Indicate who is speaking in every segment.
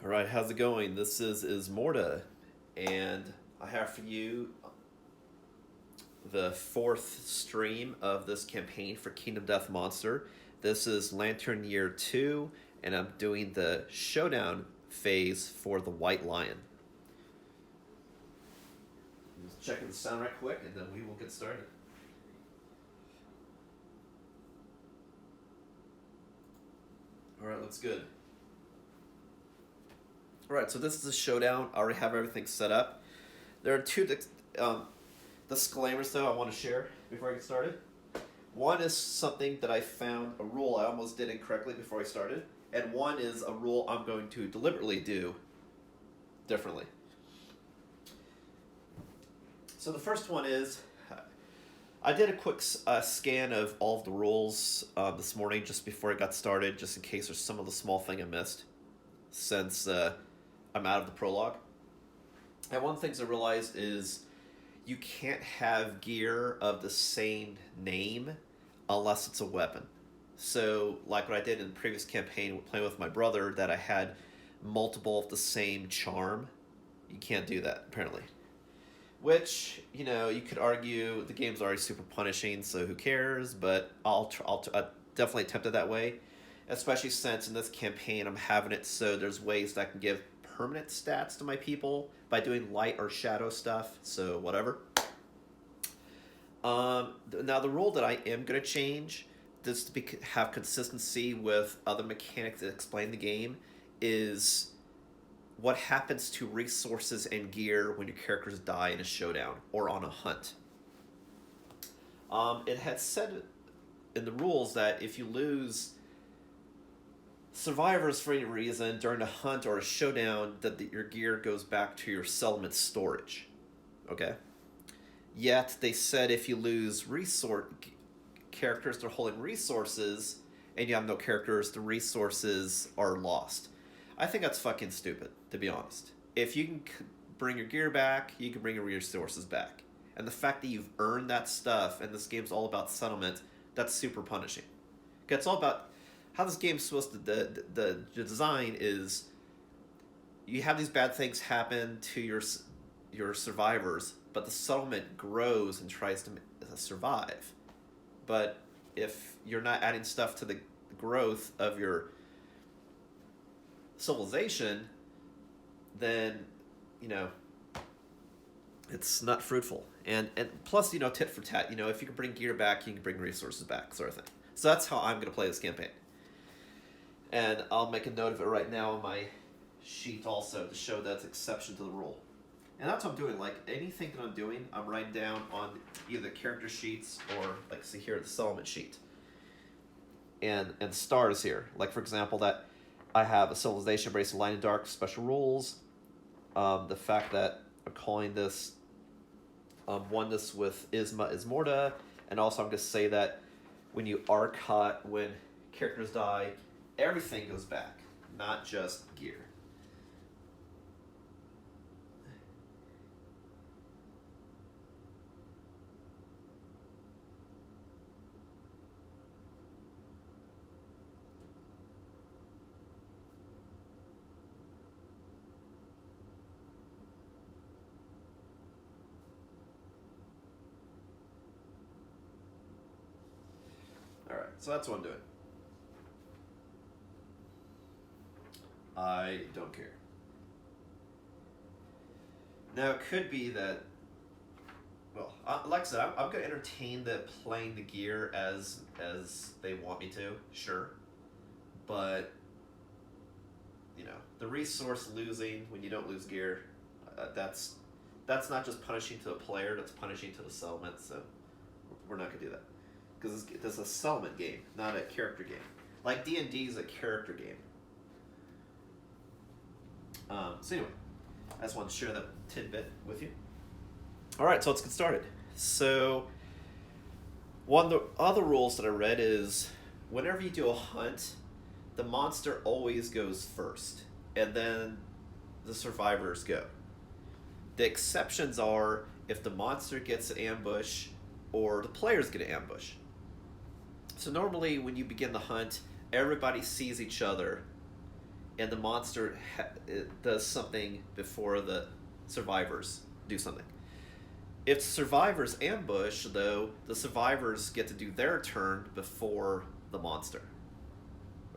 Speaker 1: All right, how's it going? This is Ismortah, and I have for you the fourth stream of this campaign for Kingdom Death Monster. This is Lantern Year 2, and I'm doing the Showdown phase for the White Lion. Just checking the sound right quick, and then we will get started. All right, looks good. All right, so this is a Showdown. I already have everything set up. There are two disclaimers, though, I want to share before I get started. One is something that I found, a rule I almost did incorrectly before I started, and one is a rule I'm going to deliberately do differently. So the first one is, I did a quick scan of all of the rules this morning just before I got started, just in case there's some of the small thing I missed, since I'm out of the prologue. And one of the things I realized is you can't have gear of the same name unless it's a weapon. So, like what I did in the previous campaign playing with my brother, that I had multiple of the same charm, you can't do that, apparently. Which, you could argue the game's already super punishing, so who cares, but I'll definitely attempt it that way. Especially since in this campaign I'm having it so there's ways that I can give permanent stats to my people by doing light or shadow stuff, so whatever. Now the rule that I am going to change, just to have consistency with other mechanics that explain the game, is what happens to resources and gear when your characters die in a showdown or on a hunt. It had said in the rules that if you lose survivors for any reason during a hunt or a showdown, that your gear goes back to your settlement storage. Okay? Yet they said if you lose characters that are holding resources and you have no characters, the resources are lost. I think that's fucking stupid, to be honest. If you can bring your gear back, you can bring your resources back. And the fact that you've earned that stuff, and this game's all about settlement, that's super punishing. It's all about how this game's supposed to... The design is you have these bad things happen to your survivors, but the settlement grows and tries to survive. But if you're not adding stuff to the growth of your civilization, then it's not fruitful. And plus, tit for tat, if you can bring gear back, you can bring resources back, sort of thing. So that's how I'm going to play this campaign. And I'll make a note of it right now on my sheet also to show that's exception to the rule. And that's what I'm doing. Like, anything that I'm doing, I'm writing down on either character sheets or, like, see here, the settlement sheet. And stars here. Like, for example, that I have a civilization embracing light and dark special rules. The fact that I'm calling this oneness with Ismortah. And also I'm going to say that when you are caught, when characters die, everything goes back, not just gear. Alright, so that's what I'm doing. I don't care. Now, it could be that, well, like I said, I'm going to entertain playing the gear as they want me to, sure. But, the resource losing when you don't lose gear, that's not just punishing to the player, that's punishing to the settlement, so we're not going to do that. Because this is a settlement game, not a character game. Like D&D is a character game. So anyway, I just wanted to share that tidbit with you. Alright, so let's get started. So, one of the other rules that I read is, whenever you do a hunt, the monster always goes first, and then the survivors go. The exceptions are if the monster gets an ambush or the players get an ambush. So normally when you begin the hunt, everybody sees each other and the monster it does something before the survivors do something. If survivors ambush, though, the survivors get to do their turn before the monster.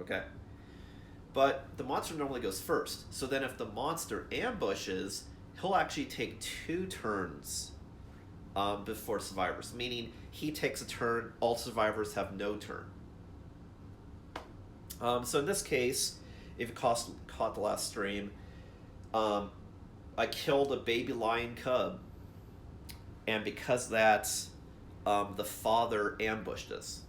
Speaker 1: Okay? But the monster normally goes first. So then if the monster ambushes, he'll actually take 2 turns before survivors, meaning he takes a turn, all survivors have no turn. So in this case, if you caught the last stream, I killed a baby lion cub, and because of that, the father ambushed us.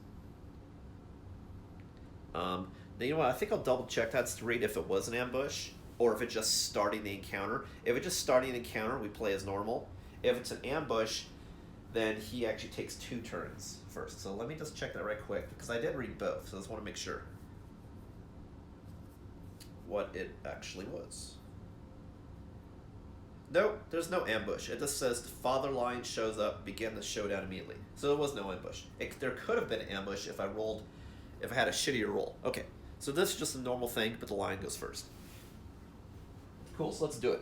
Speaker 1: You know what? I think I'll double check that to read if it was an ambush or if it's just starting the encounter. If it's just starting the encounter, we play as normal. If it's an ambush, then he actually takes 2 turns first. So let me just check that right quick because I did read both, so I just want to make sure what it actually was. Nope, there's no ambush. It just says the father lion shows up, begin the showdown immediately. So there was no ambush. There could have been an ambush if I had a shittier roll. Okay, so this is just a normal thing, but the lion goes first. Cool, so let's do it.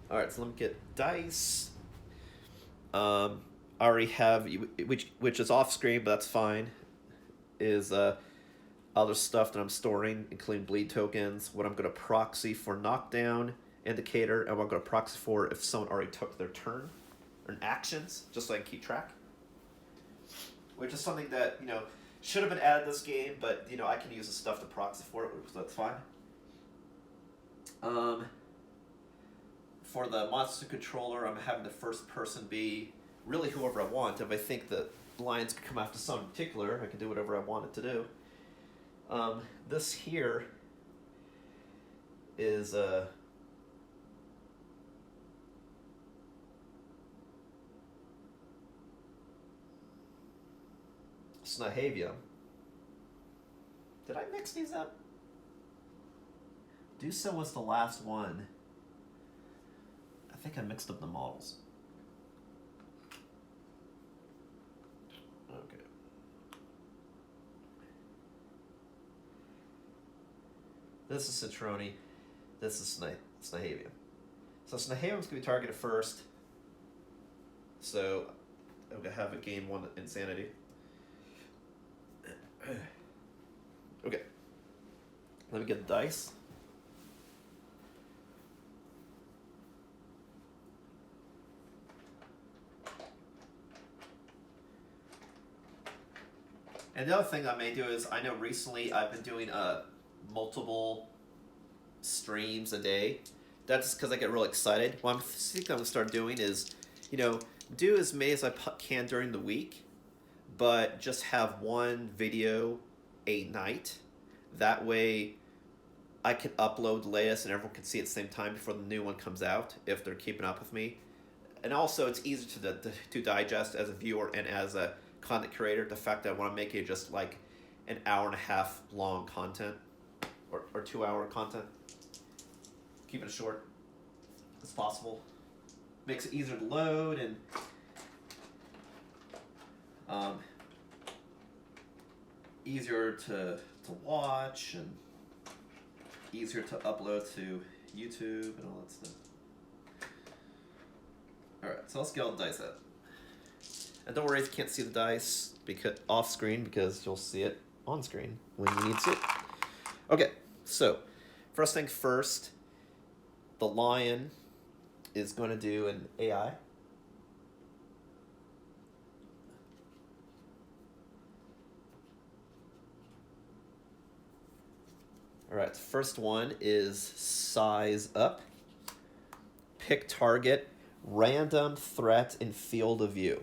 Speaker 1: Alright, so let me get dice. I already have, which is off screen, but that's fine, is other stuff that I'm storing, including bleed tokens, what I'm going to proxy for knockdown indicator, and what I'm going to proxy for if someone already took their turn, or actions, just so I can keep track. Which is something that, should have been added this game, but, I can use the stuff to proxy for it, so that's fine. For the monster controller, I'm having the first person be really whoever I want. If I think that lions could come after someone in particular, I can do whatever I want it to do. This here is Snahavia. Did I mix these up? Do so was the last one. I think I mixed up the models. Okay. This is Citroni. This is Snahavia. So Snahavia's going to be targeted first. So I'm going to have a gain 1 insanity. Okay. Let me get the dice. And the other thing I may do is, I know recently I've been doing multiple streams a day. That's because I get real excited. What I'm thinking I'm going to start doing is, do as many as I can during the week, but just have one video a night. That way I can upload the latest and everyone can see it at the same time before the new one comes out, if they're keeping up with me. And also it's easy to digest as a viewer and as a content creator, the fact that I want to make it just like an hour and a half long content or 2 hour content. Keep it short as possible. Makes it easier to load and easier to watch and easier to upload to YouTube and all that stuff. Alright, so let's get all the dice out. And don't worry if you can't see the dice off screen, because you'll see it on screen when you need to see it. Okay, so first thing first, the lion is going to do an AI. Alright, the first one is size up. Pick target, random threat in field of view.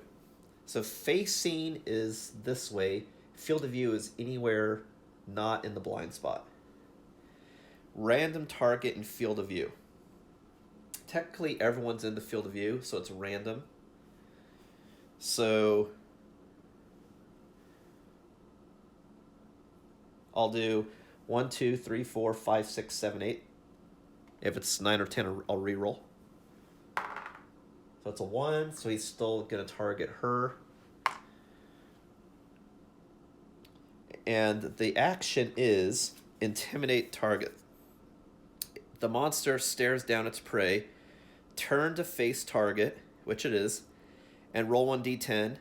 Speaker 1: So facing is this way. Field of view is anywhere not in the blind spot. Random target in field of view. Technically, everyone's in the field of view, so it's random. So I'll do 1, 2, 3, 4, 5, 6, 7, 8. If it's 9 or 10, I'll re-roll. So it's a 1, so he's still going to target her. And the action is intimidate target. The monster stares down its prey, turn to face target, which it is, and roll 1d10.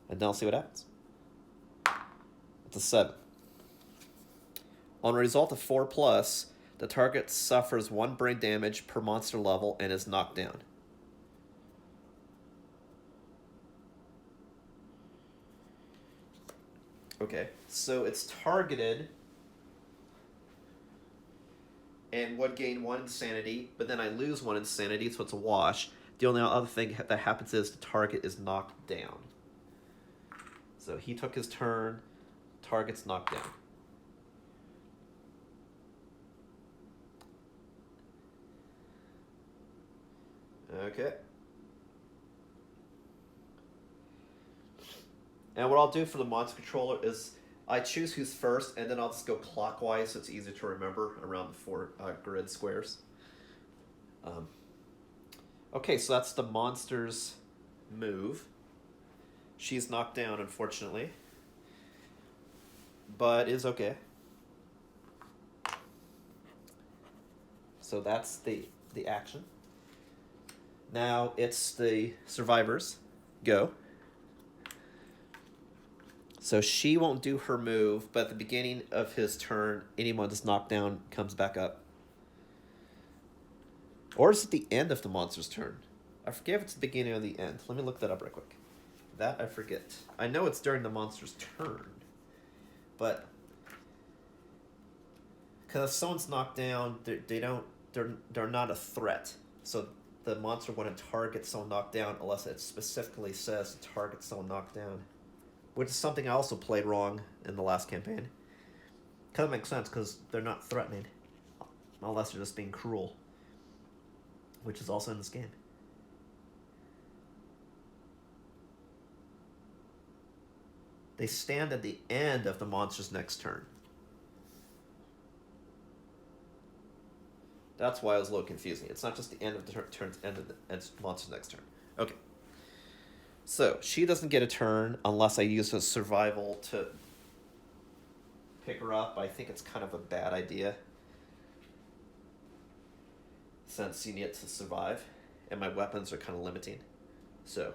Speaker 1: And then I'll see what happens. It's a 7. On a result of 4+, the target suffers 1 brain damage per monster level and is knocked down. Okay, so it's targeted and would gain 1 insanity, but then I lose 1 insanity, so it's a wash. The only other thing that happens is the target is knocked down. So he took his turn, target's knocked down. Okay. And what I'll do for the monster controller is I choose who's first, and then I'll just go clockwise so it's easier to remember around the 4 grid squares. Okay, so that's the monster's move. She's knocked down, unfortunately, but is okay. So that's the action. Now it's the survivors. Go. So she won't do her move, but at the beginning of his turn, anyone that's knocked down comes back up. Or is it the end of the monster's turn? I forget if it's the beginning or the end. Let me look that up right quick. That I forget. I know it's during the monster's turn, but because if someone's knocked down, they're not a threat. So the monster wouldn't target someone knocked down unless it specifically says to target someone knocked down. Which is something I also played wrong in the last campaign. Kind of makes sense because they're not threatening. Unless they're just being cruel. Which is also in this game. They stand at the end of the monster's next turn. That's why it was a little confusing. It's not just the end of the turn, it's the end of the monster's next turn. Okay. So, she doesn't get a turn unless I use a survival to pick her up. I think it's kind of a bad idea, since you need it to survive, and my weapons are kind of limiting. So,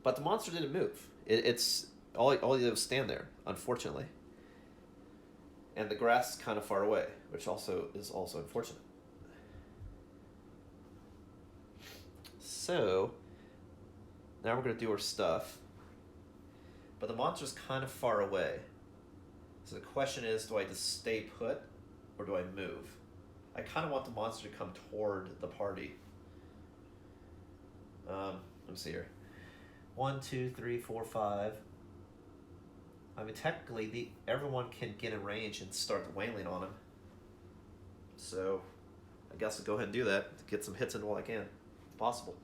Speaker 1: but the monster didn't move. It's all you did was stand there, unfortunately. And the grass is kind of far away, which is also unfortunate. So, now we're going to do our stuff. But the monster's kind of far away. So the question is, do I just stay put, or do I move? I kind of want the monster to come toward the party. Let me see here. 1, 2, 3, 4, 5. I mean, technically, everyone can get in range and start wailing on him. So, I guess I'll go ahead and do that to get some hits in while I can. If possible.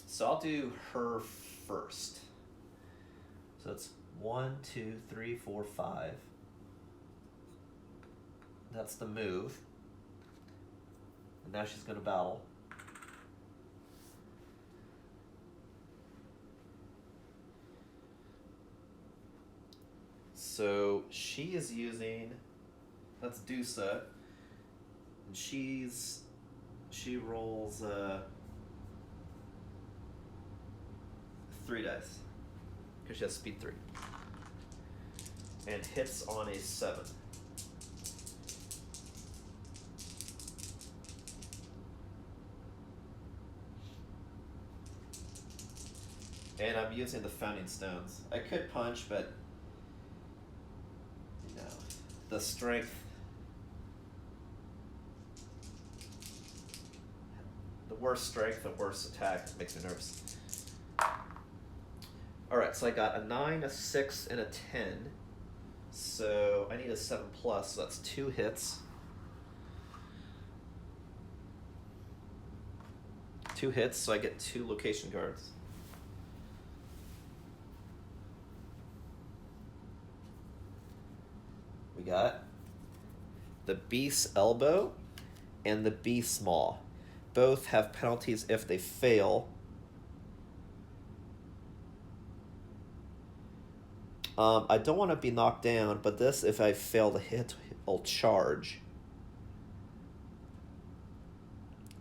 Speaker 1: So I'll do her first. So it's 1, 2, 3, 4, 5. That's the move. And now she's going to battle. So she is using, that's Dusa, and she rolls 3 dice, because she has speed 3, and hits on a 7. And I'm using the founding stones. I could punch, but the strength, the worse strength, the worse attack. It makes me nervous. Alright, so I got a 9, a 6, and a 10. So I need a 7+, so that's 2 hits. 2 hits, so I get 2 location cards. We got the Beast's Elbow and the Beast's Maw. Both have penalties if they fail. I don't want to be knocked down, but this, if I fail to hit, I'll charge.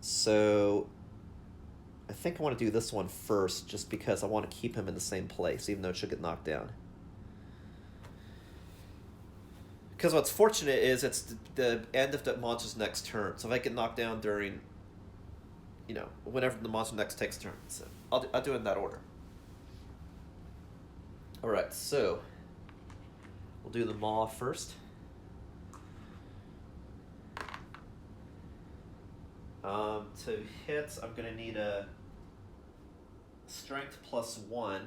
Speaker 1: So I think I want to do this one first, just because I want to keep him in the same place, even though it should get knocked down. Because what's fortunate is it's the end of the monster's next turn. So if I get knocked down during, whenever the monster next takes turn. So I'll do it in that order. Alright, so we'll do the maw first. To hit, I'm going to need a strength +1.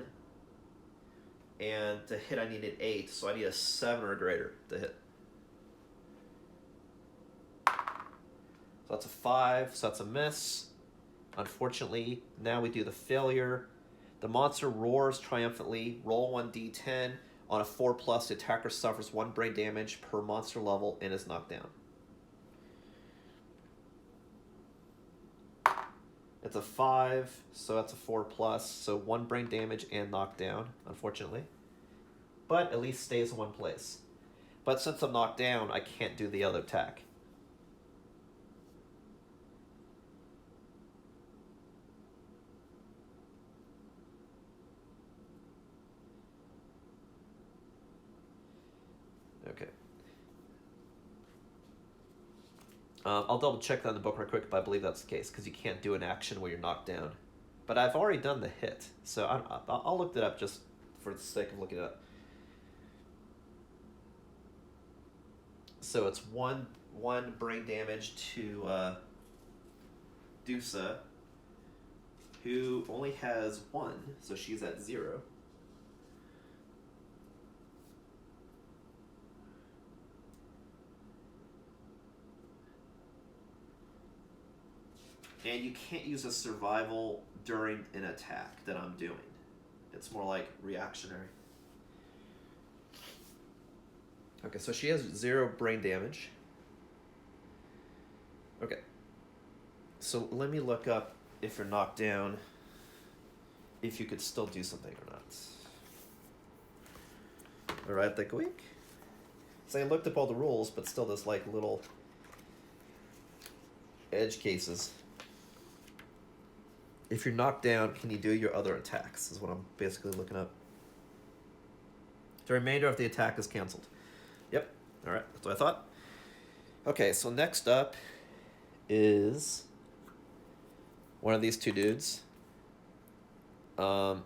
Speaker 1: And to hit, I need an 8, so I need a 7 or greater to hit. So that's a 5, so that's a miss. Unfortunately, now we do the failure. The monster roars triumphantly. Roll 1d10. On a 4+, the attacker suffers 1 brain damage per monster level and is knocked down. It's a 5, so that's a 4+, so 1 brain damage and knockdown, unfortunately. But at least stays in one place. But since I'm knocked down, I can't do the other attack. Okay. I'll double check that in the book right quick, but I believe that's the case, because you can't do an action where you're knocked down. But I've already done the hit, so I'll look that up just for the sake of looking it up. So it's one brain damage to Dusa, who only has 1, so she's at 0. And you can't use a survival during an attack that I'm doing. It's more like reactionary. Okay, so she has 0 brain damage. Okay. So let me look up, if you're knocked down, if you could still do something or not. Alright, that week. So I looked up all the rules, but still there's like little edge cases. If you're knocked down, can you do your other attacks, is what I'm basically looking up. The remainder of the attack is canceled. Yep, alright, that's what I thought. Okay, so next up is one of these two dudes. I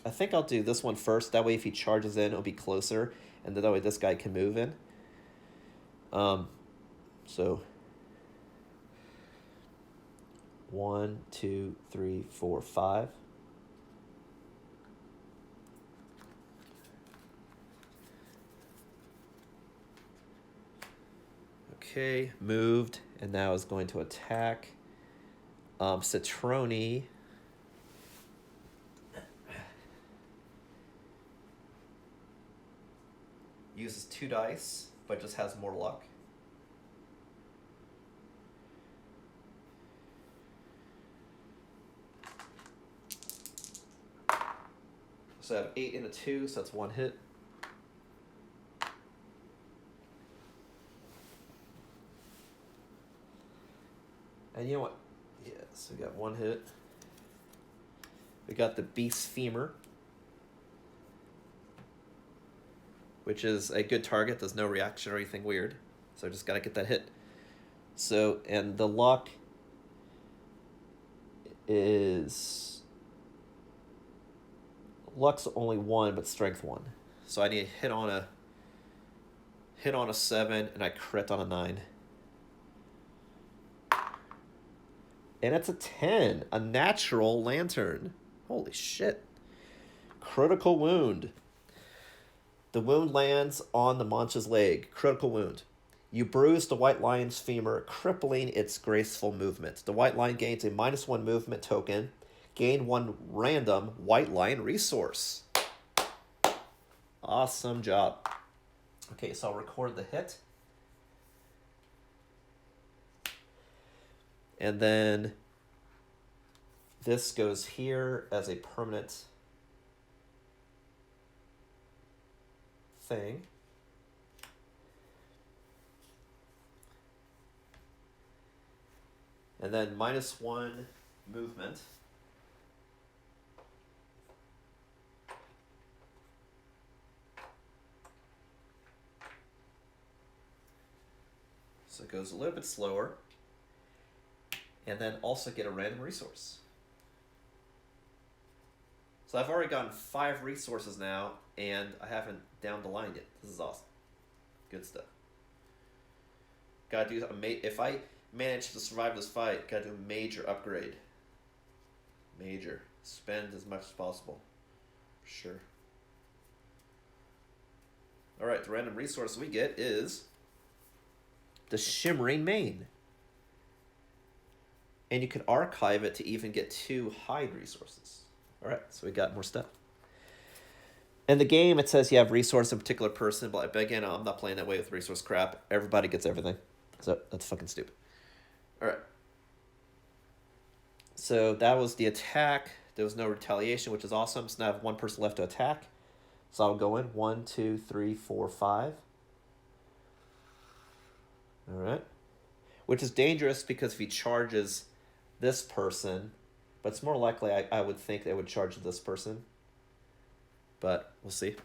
Speaker 1: think I'll do this one first. That way if he charges in, it'll be closer. And that way this guy can move in. So 1, 2, 3, 4, 5. Okay, moved, and now is going to attack. Citroni uses 2 dice, but just has more luck. So I have 8 and a 2, so that's 1 hit. And you know what? Yeah, so we got 1 hit. We got the Beast Femur, which is a good target. There's no reaction or anything weird. So I just got to get that hit. So, and the luck is... Luck's only 1, but strength 1. So I need to hit on a 7, and I crit on a 9. And it's a 10. A natural lantern. Holy shit. Critical wound. The wound lands on the monster's leg. Critical wound. You bruise the white lion's femur, crippling its graceful movement. The white lion gains a -1 movement token. Gain 1 random white lion resource. Awesome job. Okay, so I'll record the hit. And then this goes here as a permanent thing. And then -1 movement. So it goes a little bit slower. And then also get a random resource. So I've already gotten 5 resources now, and I haven't down the line yet. This is awesome. Good stuff. Gotta do if I manage to survive this fight, gotta do a major upgrade. Major. Spend as much as possible. For sure. Alright, the random resource we get is the Shimmering Mane. And you can archive it to even get 2 hide resources. Alright, so we got more stuff. In the game, it says you have resource in a particular person, but again, I'm not playing that way with resource crap. Everybody gets everything. So that's fucking stupid. Alright. So that was the attack. There was no retaliation, which is awesome. So now I have 1 person left to attack. So I'll go in 1, 2, 3, 4, 5. Alright. Which is dangerous because if he charges this person, but it's more likely I would think they would charge this person. But we'll see.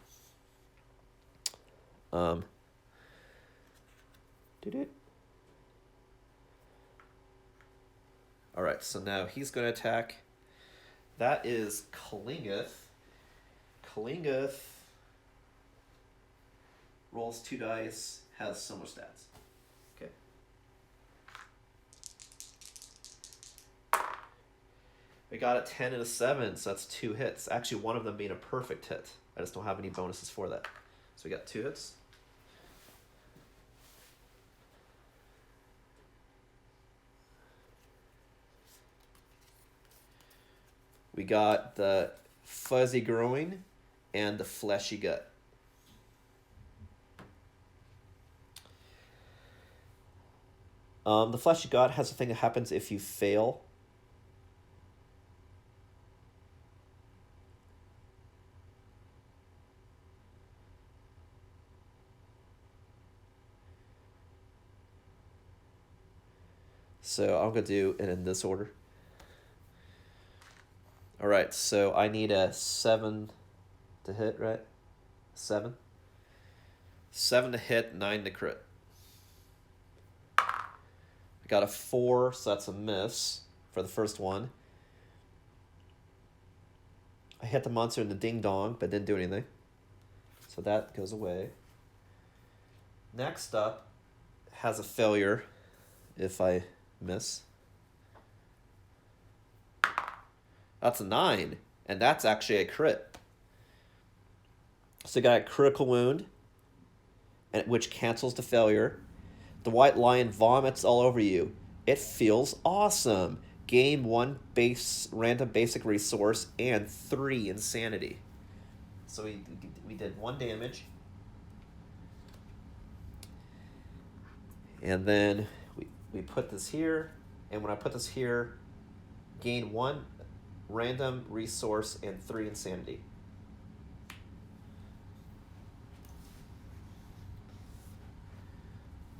Speaker 1: Alright, so now he's going to attack. That is Kalingeth. Kalingeth rolls 2 dice, has similar stats. Okay. We got a 10 and a 7, so that's 2 hits. Actually, one of them being a perfect hit. I just don't have any bonuses for that. So we got 2 hits. We got the fuzzy groin and the fleshy gut. The fleshy gut has a thing that happens if you fail. So I'm going to do it in this order. All right, so I need a 7 to hit, right? 7. 7 to hit, 9 to crit. I got a 4, so that's a miss for the first one. I hit the monster in the ding-dong, but didn't do anything. So that goes away. Next up has a failure if I miss. That's a 9, and that's actually a crit. So you got a critical wound, which cancels the failure. The white lion vomits all over you. It feels awesome. Gain 1 random basic resource and 3 insanity. So we did 1 damage. And then we put this here, and when I put this here, gain 1 random resource and 3 insanity.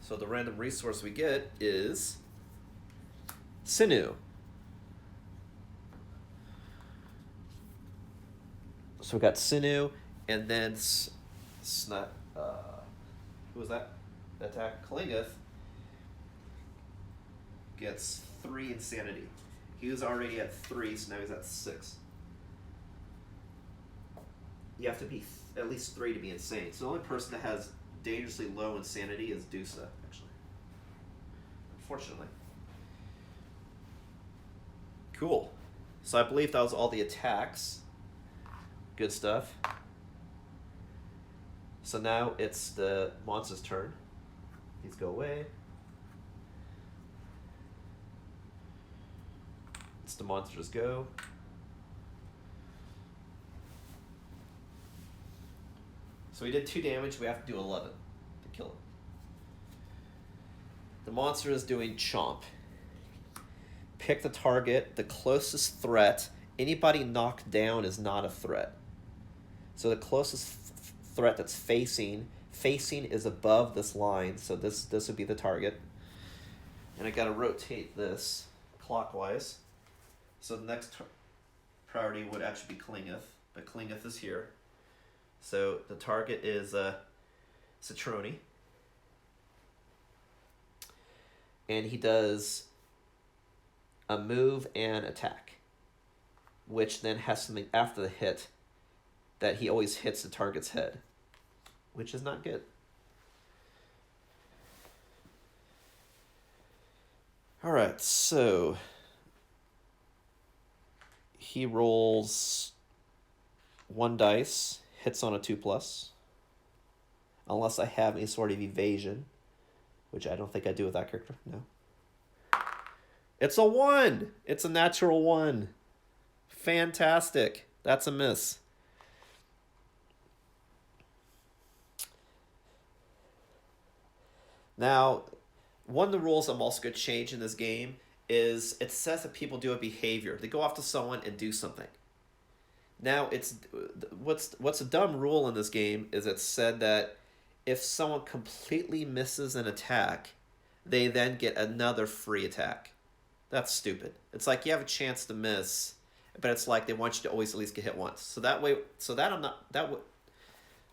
Speaker 1: So the random resource we get is Sinew. So we got Sinew, and then who was that? Attack Kalingeth gets 3 insanity. He was already at 3, so now he's at 6. You have to be at least 3 to be insane. So the only person that has dangerously low insanity is Dusa, actually. Unfortunately. Cool. So I believe that was all the attacks. Good stuff. So now it's the monster's turn. These go away. It's the monsters go. So we did 2 damage. We have to do 11 to kill him. The monster is doing chomp. Pick the target, the closest threat. Anybody knocked down is not a threat. So the closest threat that's facing. Facing is above this line, so this would be the target. And I got to rotate this clockwise. So the next priority would actually be Klingeth, but Klingeth is here. So the target is Citroni. And he does a move and attack, which then has something after the hit that he always hits the target's head, which is not good. All right, so he rolls 1 dice, hits on a 2+, unless I have any sort of evasion, which I don't think I do with that character. No. It's a 1. It's a natural 1. Fantastic. That's a miss. Now, one of the rules I'm also going to change in this game is it says that people do a behavior. They go off to someone and do something. Now, what's a dumb rule in this game is it said that if someone completely misses an attack, they then get another free attack. That's stupid. It's like you have a chance to miss, but it's like they want you to always at least get hit once. So that way,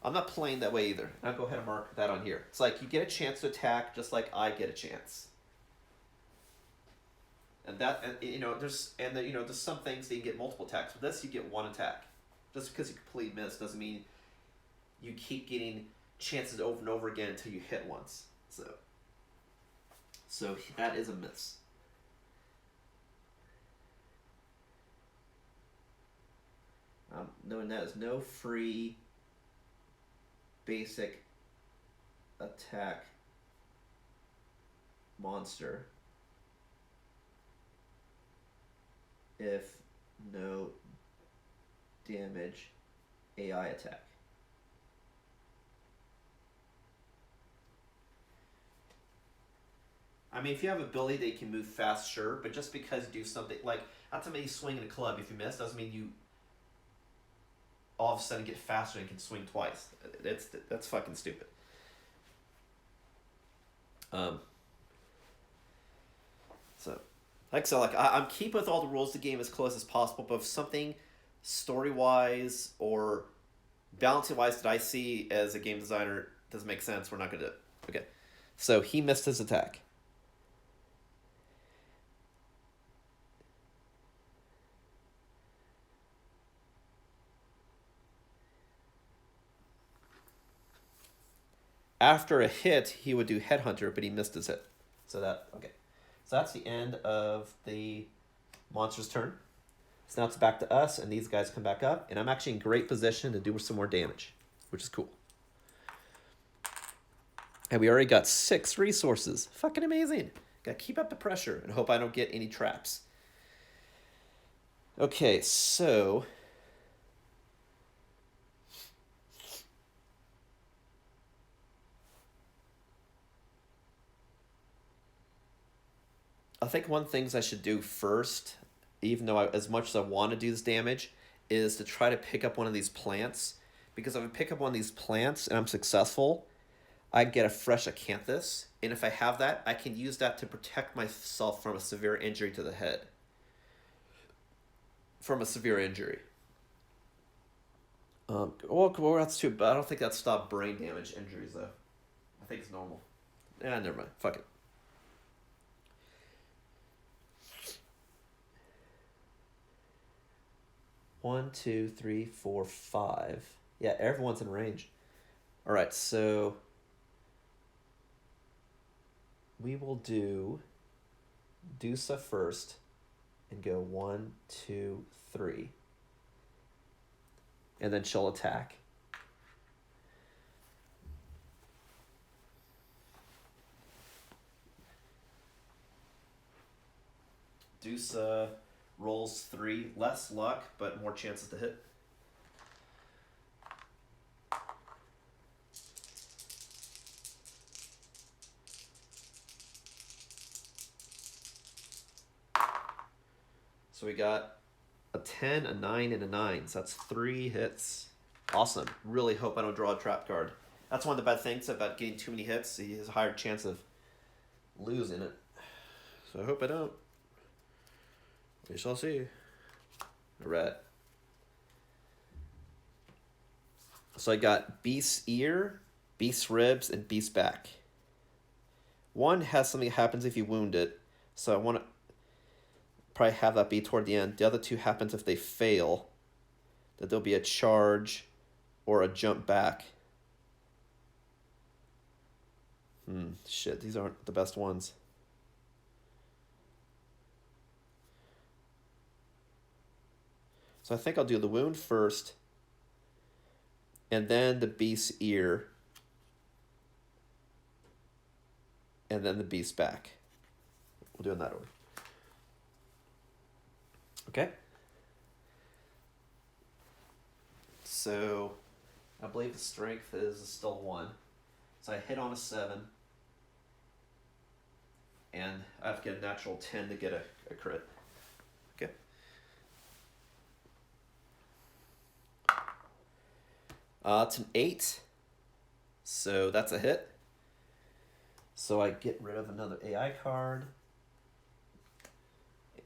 Speaker 1: I'm not playing that way either. I'll go ahead and mark that on here. It's like you get a chance to attack just like I get a chance. And there's some things that you get multiple attacks. With this, you get 1 attack. Just because you completely miss doesn't mean you keep getting chances over and over again until you hit once. So that is a miss. Knowing that is no free basic attack monster if no damage AI attack. I mean, if you have an ability that you can move fast, sure, but just because you do something, like, not somebody swinging a club, if you miss, doesn't mean you all of a sudden get faster and can swing twice. That's fucking stupid. So, like I said, I'm keeping with all the rules of the game as close as possible, but if something story-wise or balancing-wise that I see as a game designer doesn't make sense, we're not going to do it. Okay. So, he missed his attack. After a hit, he would do Headhunter, but he missed his hit. So that's the end of the monster's turn. So now it's back to us, and these guys come back up, and I'm actually in great position to do some more damage, which is cool. And we already got 6 resources. Fucking amazing. Gotta keep up the pressure and hope I don't get any traps. Okay, so I think one of the things I should do first, even though as much as I want to do this damage, is to try to pick up one of these plants. Because if I pick up one of these plants and I'm successful, I get a fresh acanthus. And if I have that, I can use that to protect myself from a severe injury to the head. From a severe injury. Well, that's too, but I don't think that stopped brain damage injuries, though. I think it's normal. Never mind. Fuck it. One, 2, 3, 4, 5. Yeah, everyone's in range. All right, so we will do Dusa first and go 1, 2, 3. And then she'll attack. Dusa rolls 3, less luck, but more chances to hit. So we got a 10, a 9, and a 9. So that's 3 hits. Awesome. Really hope I don't draw a trap card. That's one of the bad things about getting too many hits. He has a higher chance of losing it. So I hope I don't. We shall see. Alright. So I got Beast's Ear, Beast's Ribs, and Beast's Back. One has something that happens if you wound it. So I want to probably have that be toward the end. The other two happens if they fail. That there'll be a charge or a jump back. Shit, these aren't the best ones. So I think I'll do the wound first, and then the Beast's Ear, and then the Beast's Back. We'll do it in that order. Okay. So I believe the strength is still 1. So I hit on a 7. And I have to get a natural 10 to get a crit. Okay. It's an 8. So that's a hit. So I get rid of another AI card.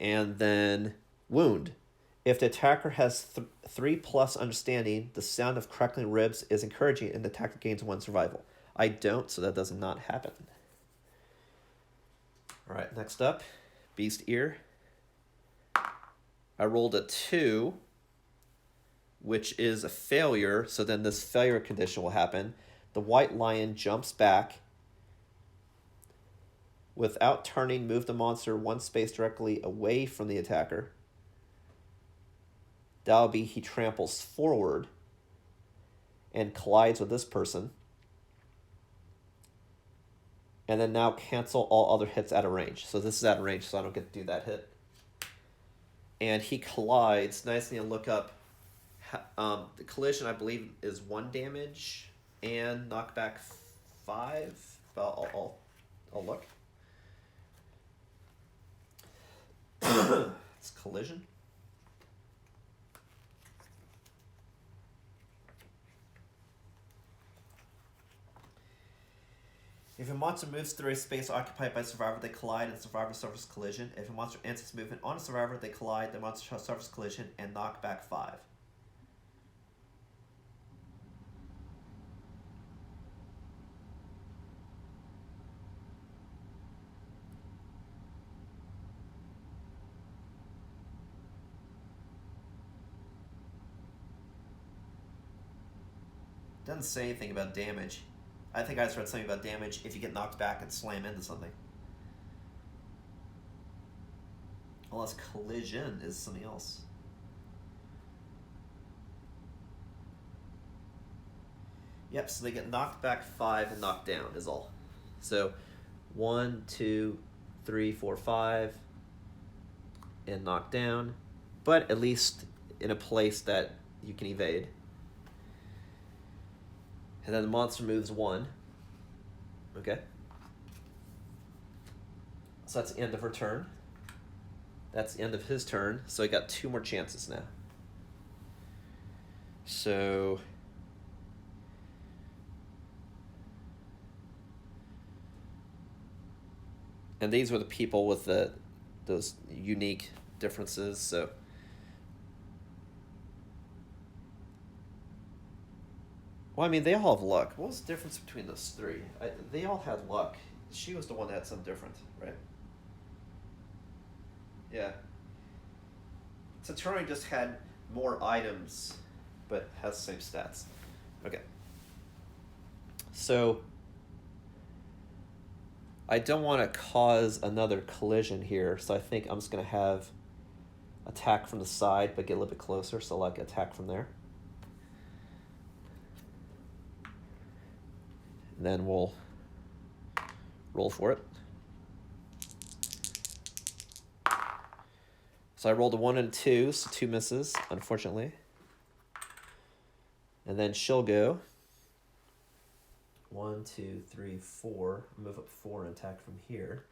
Speaker 1: And then wound. If the attacker has 3+ understanding, the sound of crackling ribs is encouraging and the attacker gains 1 survival. I don't, so that does not happen. Alright, next up, Beast Ear. I rolled a 2, which is a failure, so then this failure condition will happen. The white lion jumps back. Without turning, move the monster 1 space directly away from the attacker. That'll be he tramples forward and collides with this person. And then now cancel all other hits out of range. So this is out of range, so I don't get to do that hit. And he collides. Nice thing to look up. The collision, I believe, is 1 damage and knockback 5. But I'll look. It's collision. If a monster moves through a space occupied by a survivor, they collide and the survivor suffers collision. If a monster ends its movement on a survivor, they collide, the monster suffers collision, and knock back 5. Doesn't say anything about damage. I think I just read something about damage if you get knocked back and slam into something. Unless collision is something else. Yep, so they get knocked back 5 and knocked down is all. So 1, 2, 3, 4, 5 and knocked down. But at least in a place that you can evade. And then the monster moves 1. Okay. So that's the end of her turn. That's the end of his turn. So I got 2 more chances now. So and these were the people with those unique differences. So well, I mean, they all have luck. What was the difference between those 3? They all had luck. She was the one that had something different, right? Yeah. So Turing just had more items, but has the same stats. Okay. So I don't want to cause another collision here, so I think I'm just going to have attack from the side, but get a little bit closer, so like attack from there. And then we'll roll for it. So I rolled a 1 and a 2, so 2 misses, unfortunately. And then she'll go 1, 2, 3, 4. Move up 4 and attack from here.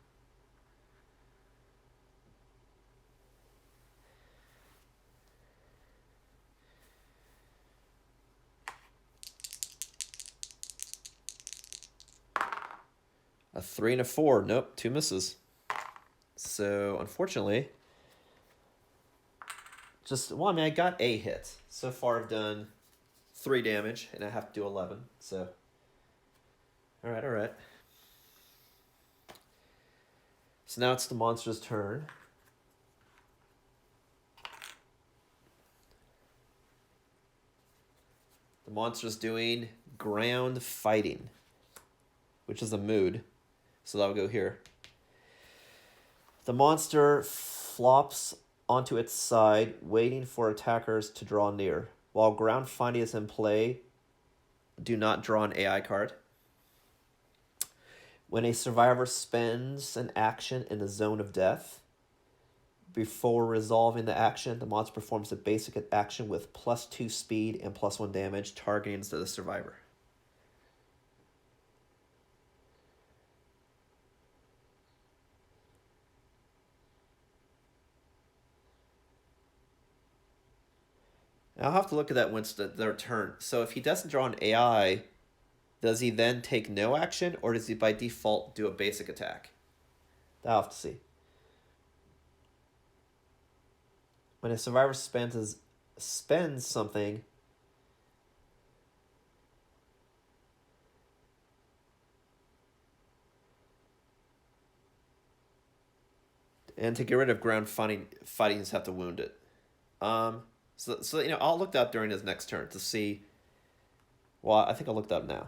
Speaker 1: A 3 and a 4. Nope, 2 misses. So, unfortunately, well, I mean, I got a hit. So far, I've done 3 damage, and I have to do 11. So, all right. So now it's the monster's turn. The monster's doing ground fighting, which is a mood. So that'll go here. The monster flops onto its side, waiting for attackers to draw near. While ground fighting is in play, do not draw an AI card. When a survivor spends an action in the zone of death, before resolving the action, the monster performs a basic action with +2 speed and +1 damage, targeting the survivor. I'll have to look at that once their turn. So if he doesn't draw an AI, does he then take no action, or does he by default do a basic attack? I'll have to see. When a survivor spends something, and to get rid of ground fighting, you just have to wound it. So you know, I'll look that up during his next turn to see. Well, I think I'll look that up now.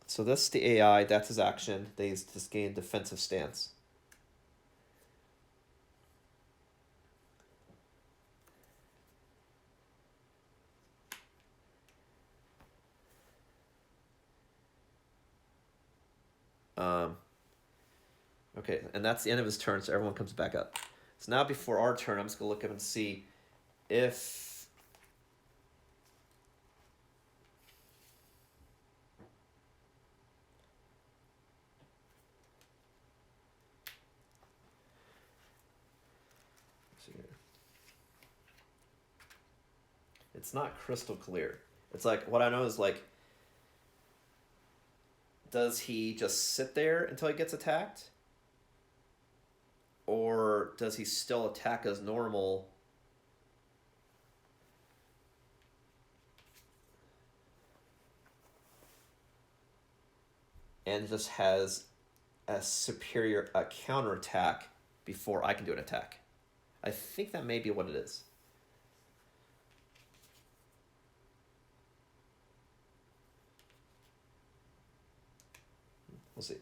Speaker 1: So this is the AI. That's his action. They just gain defensive stance. Okay, and that's the end of his turn, so everyone comes back up. So now before our turn, I'm just going to look up and see if... It's not crystal clear. It's like, what I know is like, does he just sit there until he gets attacked? Or does he still attack as normal? And just has a counterattack before I can do an attack. I think that may be what it is. We'll see.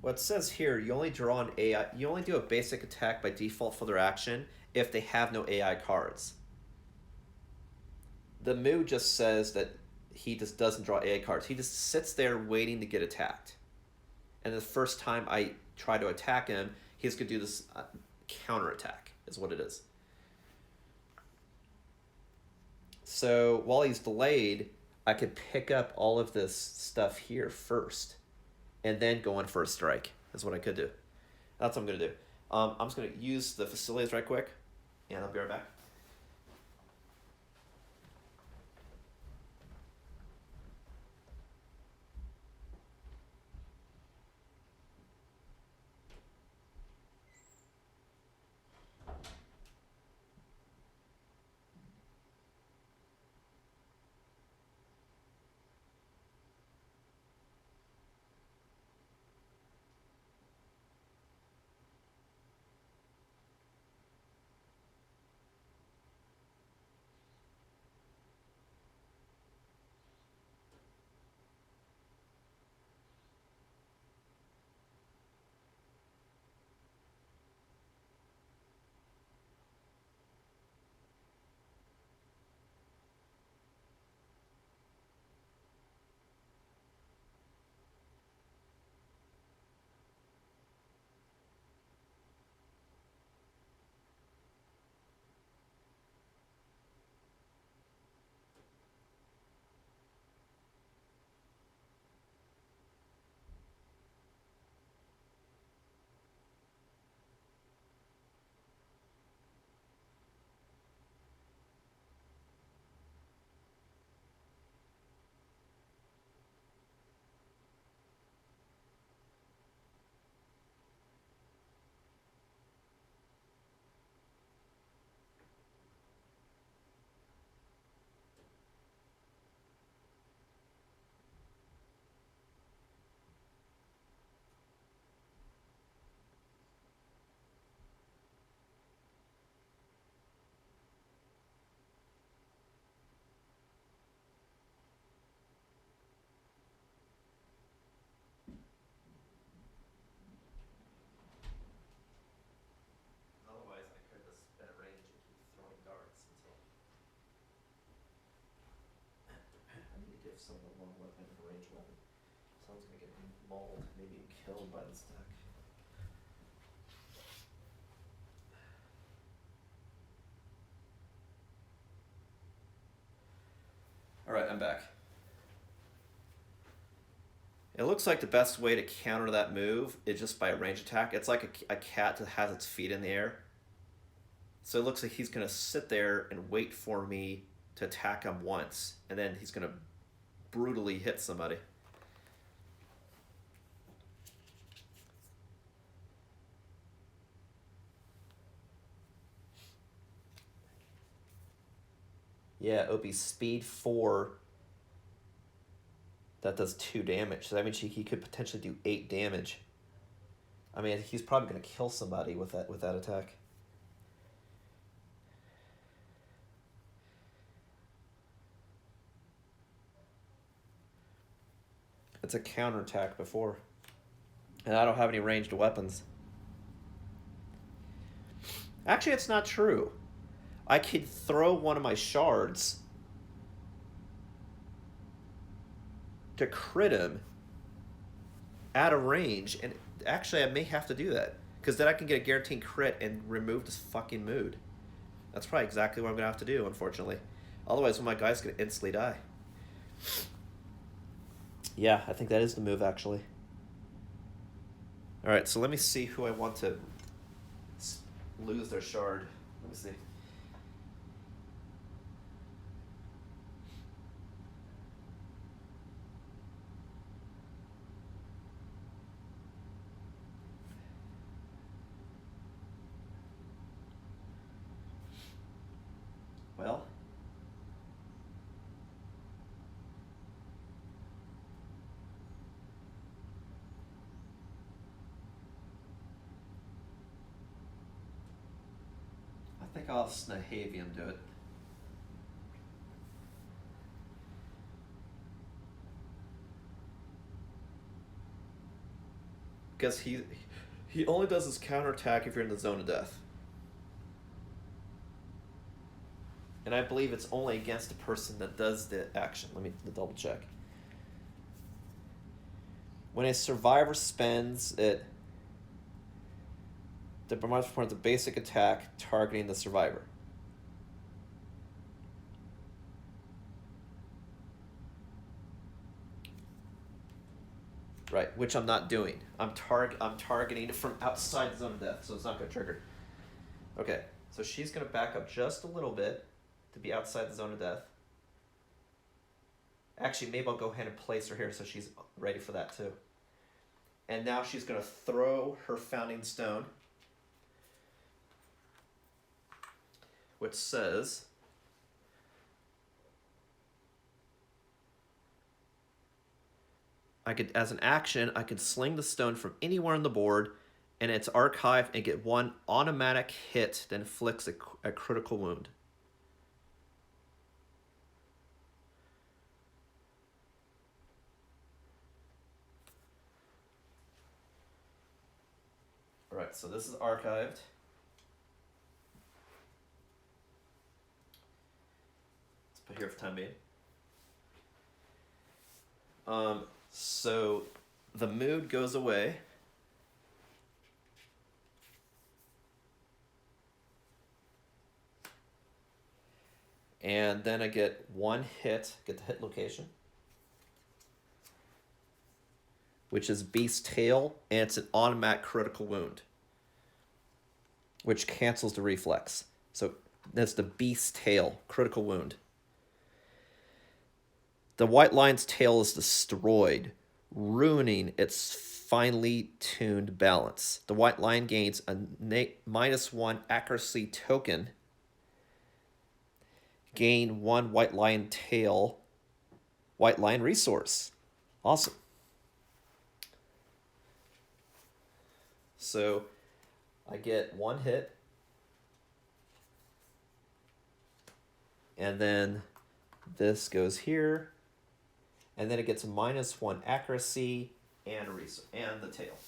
Speaker 1: What it says here, you only draw an AI. You only do a basic attack by default for their action if they have no AI cards. The mood just says that he just doesn't draw AI cards. He just sits there waiting to get attacked. And the first time I try to attack him, he's going to do this counterattack, is what it is. So while he's delayed, I could pick up all of this stuff here first, and then go in for a strike, is what I could do. That's what I'm going to do. I'm just going to use the facilities right quick, and I'll be right back. So the long weapon and ranged weapon. Someone's gonna get mauled, maybe killed by this deck. Alright, I'm back. It looks like the best way to counter that move is just by a range attack. It's like a cat that has its feet in the air. So it looks like he's going to sit there and wait for me to attack him once, and then he's going to brutally hit somebody. Yeah, OP speed 4. That does 2 damage. So that means he could potentially do 8 damage. I mean, he's probably going to kill somebody with that attack. It's a counterattack before. And I don't have any ranged weapons. Actually, it's not true. I could throw one of my shards to crit him out of range, and actually I may have to do that, because then I can get a guaranteed crit and remove this fucking mood. That's probably exactly what I'm gonna have to do, unfortunately. Otherwise, my guy's gonna instantly die. Yeah, I think that is the move, actually. Alright, so let me see who I want to lose their shard. Let me see. Well, I think I'll Snahavium do it. Because he only does his counterattack if you're in the zone of death. And I believe it's only against the person that does the action. Let me double check. When a survivor spends it, the promotes performs a basic attack targeting the survivor. Right, which I'm not doing. I'm targeting from outside the zone of death, so it's not going to trigger. Okay, so she's going to back up just a little bit to be outside the zone of death. Actually, maybe I'll go ahead and place her here so she's ready for that too. And now she's going to throw her Founding Stone, which says, as an action, I could sling the stone from anywhere on the board, and it's archived and get 1 automatic hit that inflicts a critical wound. Alright, so this is archived. Let's put here for time being. So the mood goes away. And then I get 1 hit, get the hit location, which is Beast Tail, and it's an automatic critical wound, which cancels the reflex. So that's the Beast Tail, critical wound. The White Lion's tail is destroyed, ruining its finely tuned balance. The White Lion gains a -1 accuracy token. Gain 1 White Lion tail, White Lion resource. Awesome. So I get 1 hit. And then this goes here. And then it gets a -1 accuracy and the tail.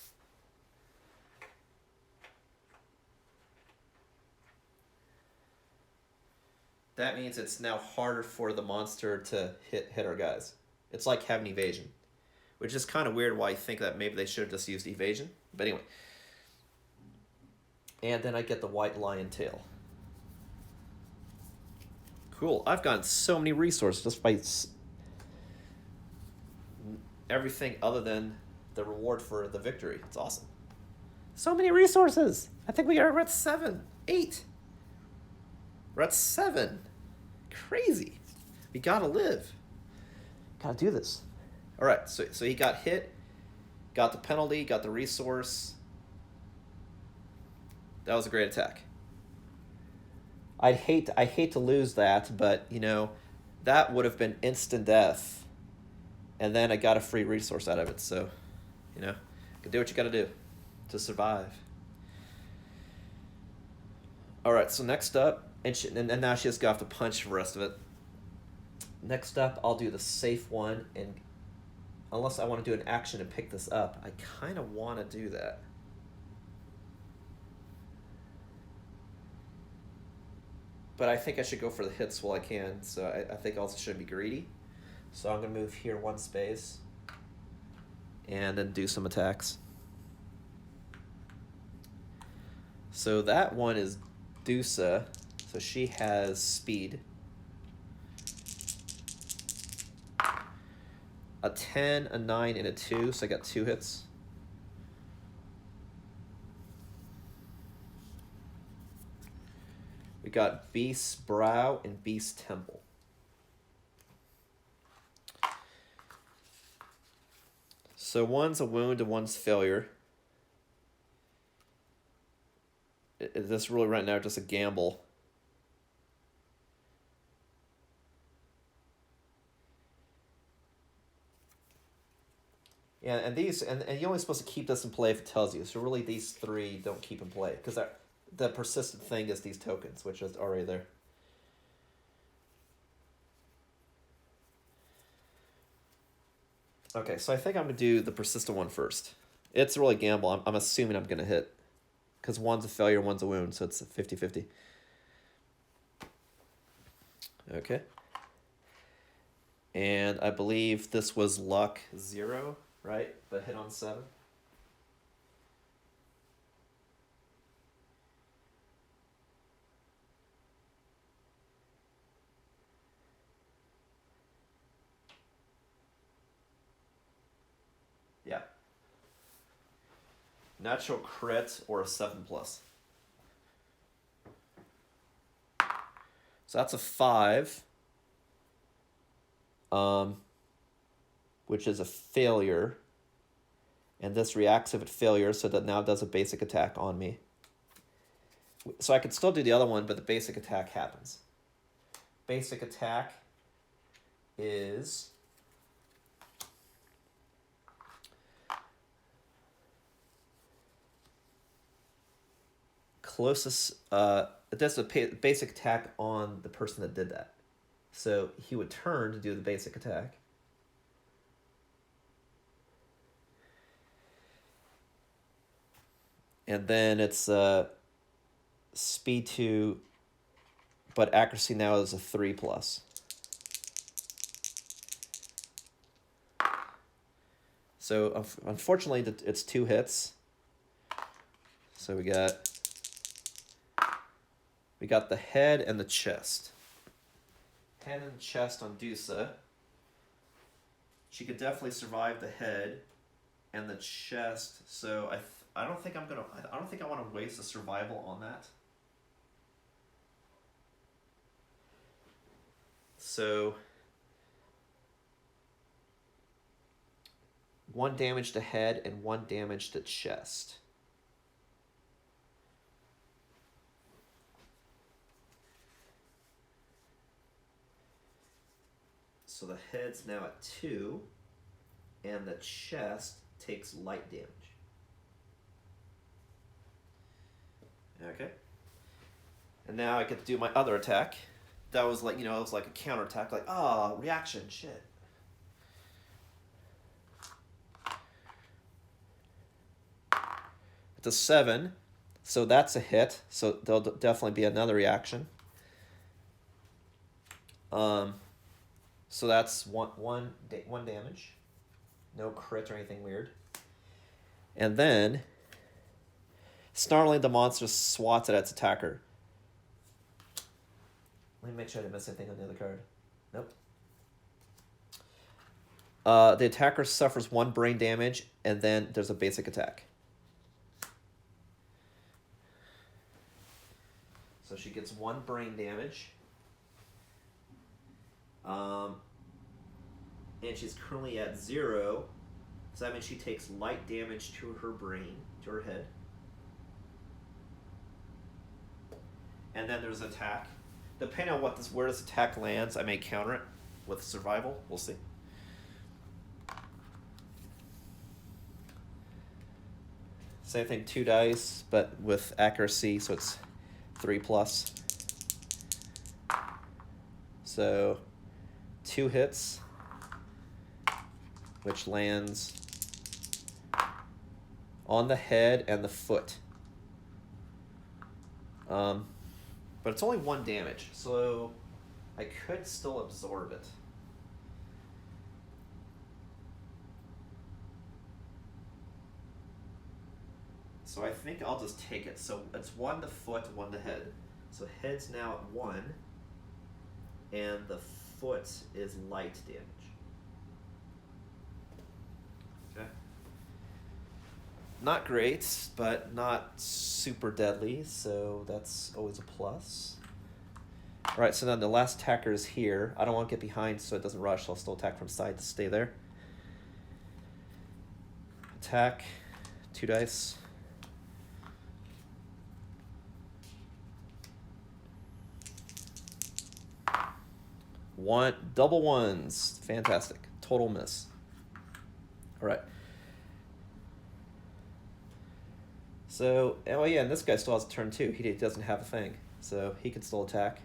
Speaker 1: That means it's now harder for the monster to hit our guys. It's like having evasion, which is kind of weird why you think that maybe they should have just used evasion. But anyway. And then I get the white lion tail. Cool. I've gotten so many resources just by everything other than the reward for the victory. It's awesome. So many resources. I think we're at 7, 8. We're at 7. Crazy. We gotta live. Gotta do this. All right. So he got hit, got the penalty, got the resource. That was a great attack. I hate to lose that, but you know, that would have been instant death. And then I got a free resource out of it, so you know, you can do what you gotta do to survive. Alright, so next up, and now she just got off to punch for the rest of it. Next up, I'll do the safe one, and unless I want to do an action and pick this up, I kind of want to do that. But I think I should go for the hits while I can, so I think I also shouldn't be greedy. So I'm going to move here 1 space, and then do some attacks. So that one is Dusa, so she has speed. A 10, a 9, and a 2, so I got 2 hits. We got Beast's Brow and Beast's Temple. So one's a wound and one's failure. This really right now just a gamble. Yeah, and these and you're only supposed to keep this in play if it tells you. So really these 3 don't keep in play because the persistent thing is these tokens, which is already there. Okay, so I think I'm going to do the persistent one first. It's really a gamble. I'm assuming I'm going to hit. Because one's a failure, one's a wound, so it's 50-50. Okay. And I believe this was luck 0, right? But hit on 7. Yeah. Natural crit or a 7+. So that's a 5. Which is a failure. And this reacts if it failures, so that now does a basic attack on me. So I could still do the other one, but the basic attack happens. Basic attack is closest, it does a basic attack on the person that did that. So he would turn to do the basic attack. And then it's speed 2, but accuracy now is a 3+. So unfortunately, it's 2 hits. So we got the head and the chest. Head and chest on Dusa. She could definitely survive the head and the chest. So I don't think I want to waste a survival on that. So 1 damage to head and 1 damage to chest. So the head's now at 2, and the chest takes light damage. Okay. And now I get to do my other attack. That was like, it was like a counterattack, like, reaction, shit. It's a 7, so that's a hit, so there'll definitely be another reaction. So that's one damage. No crit or anything weird. And then, snarling, the monster swats at its attacker. Let me make sure I didn't miss anything on the other card. Nope. The attacker suffers 1 brain damage, and then there's a basic attack. So she gets 1 brain damage. And she's currently at 0. So that means she takes light damage to her brain, to her head. And then there's attack. Depending on where this attack lands, I may counter it with survival. We'll see. Same thing, 2 dice, but with accuracy, so it's 3+. So 2 hits, which lands on the head and the foot. But it's only 1 damage, so I could still absorb it. So I think I'll just take it. So it's 1 to foot, 1 to head. So head's now at 1, and the foot is light damage. Okay. Not great, but not super deadly, so that's always a plus. All right, so then the last attacker is here. I don't want to get behind so it doesn't rush, so I'll still attack from side to stay there. Attack, 2 dice. Double ones. Fantastic. Total miss. All right. So, oh yeah, and this guy still has a turn too. He doesn't have a thing, so he can still attack.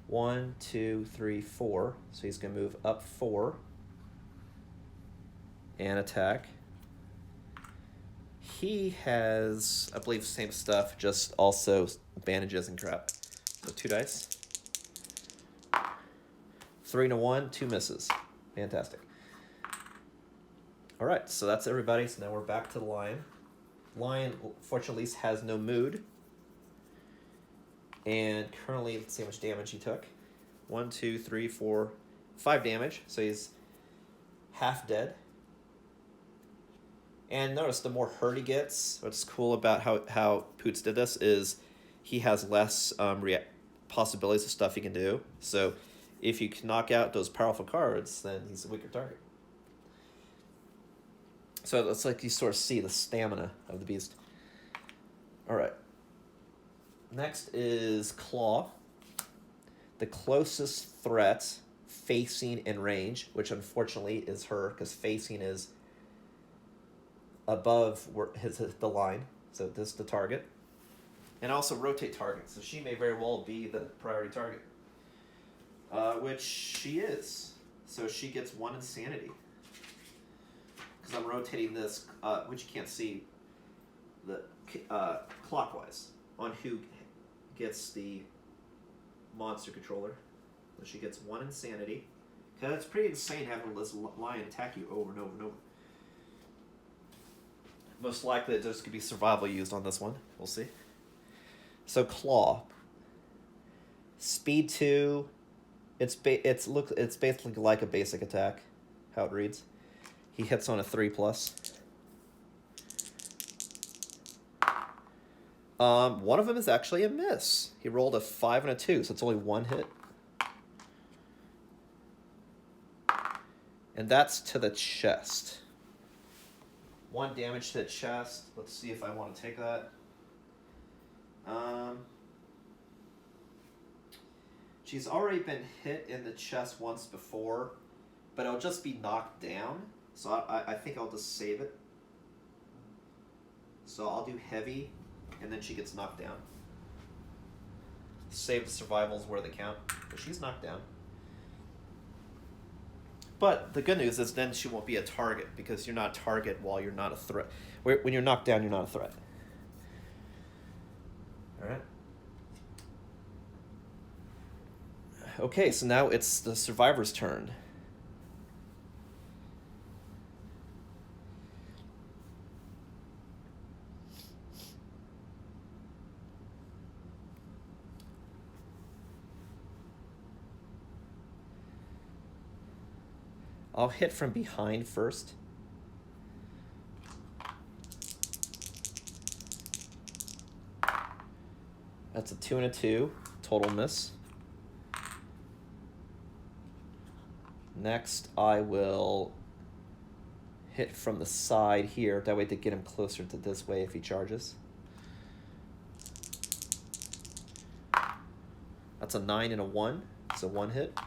Speaker 1: 1, 2, 3, 4. So he's going to move up 4 and attack. He has, I believe, same stuff, just also bandages and crap. So 2 dice. 3 to 1, 2 misses. Fantastic. All right, so that's everybody. So now we're back to the lion. Lion, fortunately, has no mood. And currently, let's see how much damage he took. 1, 2, 3, 4, 5 damage. So he's half dead. And notice the more hurt he gets, what's cool about how Poots did this is he has less possibilities of stuff he can do. So if you can knock out those powerful cards, then he's a weaker target. So it's like you sort of see the stamina of the beast. All right. Next is Claw. The closest threat facing in range, which unfortunately is her, because facing is above the line. So this is the target. And also rotate target. So she may very well be the priority target. Which she is. So she gets 1 insanity. Because I'm rotating this, which you can't see, the clockwise on who gets the monster controller. So she gets 1 insanity. Because it's pretty insane having this lion attack you over and over and over. Most likely there's going to be survival used on this one. We'll see. So Claw. Speed 2. It's basically like a basic attack, how it reads. He hits on a 3+. One of them is actually a miss. He rolled a 5 and a 2, so it's only 1 hit. And that's to the chest. 1 damage to the chest. Let's see if I want to take that. She's already been hit in the chest once before, but it'll just be knocked down. So I think I'll just save it. So I'll do heavy, and then she gets knocked down. Save the survivals where they count, but she's knocked down. But the good news is then she won't be a target, because you're not a target while you're not a threat. When you're knocked down, you're not a threat. All right. Okay, so now it's the survivor's turn. I'll hit from behind first. That's a 2 and a 2. Total miss. Next, I will hit from the side here. That way to get him closer to this way if he charges. That's a 9 and a 1. It's a 1 hit.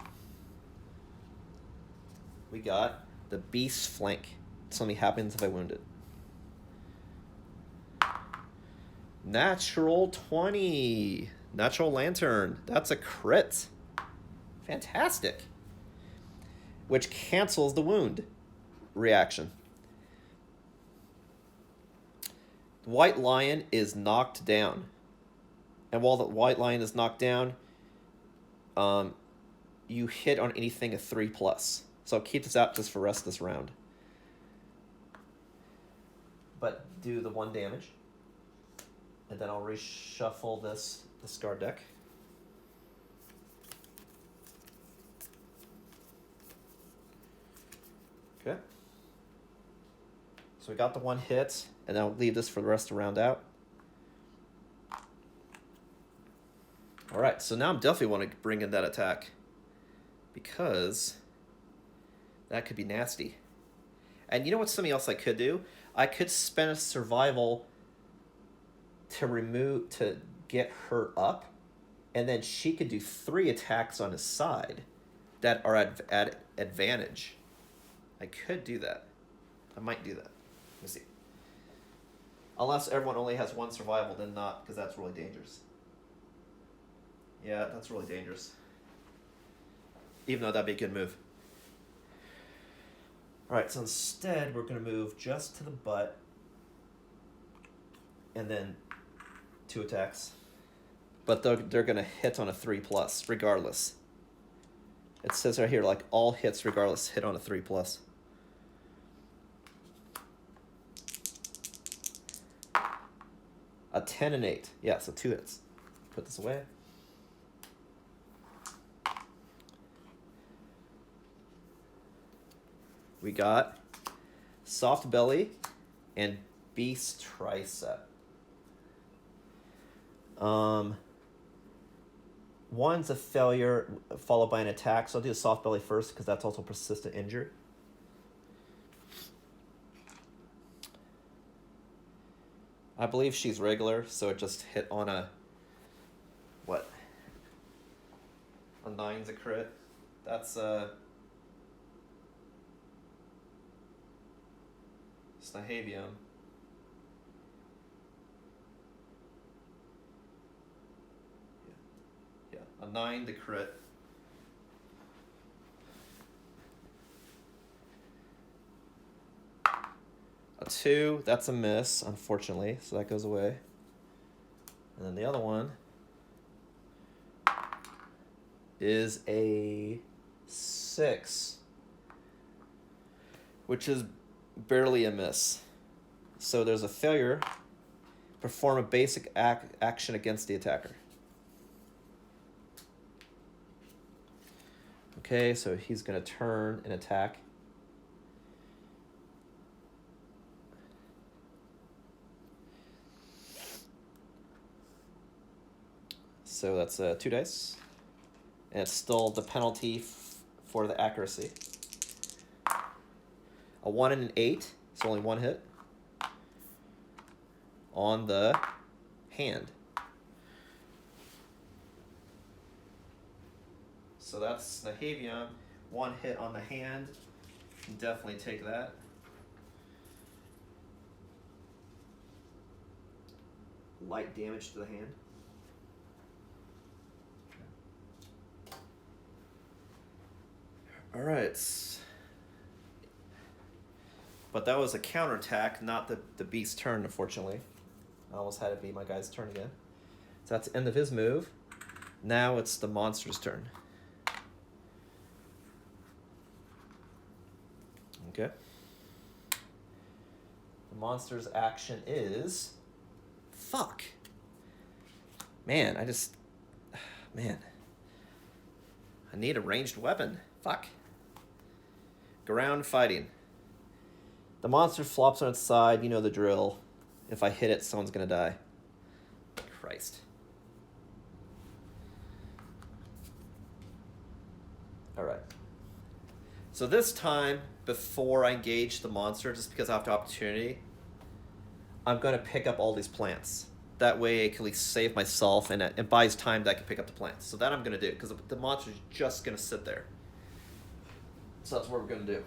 Speaker 1: We got the beast flank. Something happens if I wound it. Natural 20. Natural lantern. That's a crit. Fantastic. Which cancels the wound reaction. The white lion is knocked down. And while the white lion is knocked down, you hit on anything a 3+. So I'll keep this out just for the rest of this round. But do the 1 damage. And then I'll reshuffle this discard deck. Okay. So we got the 1 hit, and I'll leave this for the rest of the round out. Alright, so now I'm definitely want to bring in that attack. Because that could be nasty. And you know what's something else I could do? I could spend a survival to get her up, and then she could do 3 attacks on his side that are at advantage. I could do that. I might do that. Let me see. Unless everyone only has 1 survival, then not, because that's really dangerous. Yeah, that's really dangerous. Even though that'd be a good move. Alright, so instead we're going to move just to the butt. And then 2 attacks. But they're going to hit on a 3+, regardless. It says right here, like, all hits regardless hit on a 3+. A 10 and 8. Yeah, so 2 hits. Put this away. We got Soft Belly and Beast Tricep. One's a failure followed by an attack, so I'll do the Soft Belly first because that's also persistent injury. I believe she's regular, so it just hit on a, what? A 9's a crit. That's Snahavium. Yeah, a 9 to crit. A 2, that's a miss, unfortunately, so that goes away. And then the other one is a 6, which is barely a miss. So there's a failure. Perform a basic action against the attacker. Okay, so he's going to turn and attack. So that's 2 dice. And it's still the penalty for the accuracy. A 1 and an 8. It's only 1 hit. On the hand. So that's Snahavium. 1 hit on the hand. Can definitely take that. Light damage to the hand. All right. But that was a counterattack, not the beast's turn, unfortunately. I almost had it be my guy's turn again. So that's the end of his move. Now it's the monster's turn. Okay. The monster's action is... Fuck. Man, Man. I need a ranged weapon. Fuck. Ground fighting. The monster flops on its side. You know the drill. If I hit it, someone's gonna die. Christ. Alright. So this time, before I engage the monster, just because I have the opportunity, I'm going to pick up all these plants. That way I can at least save myself, and it buys time that I can pick up the plants. So that I'm going to do, because the monster's just going to sit there. So that's what we're going to do.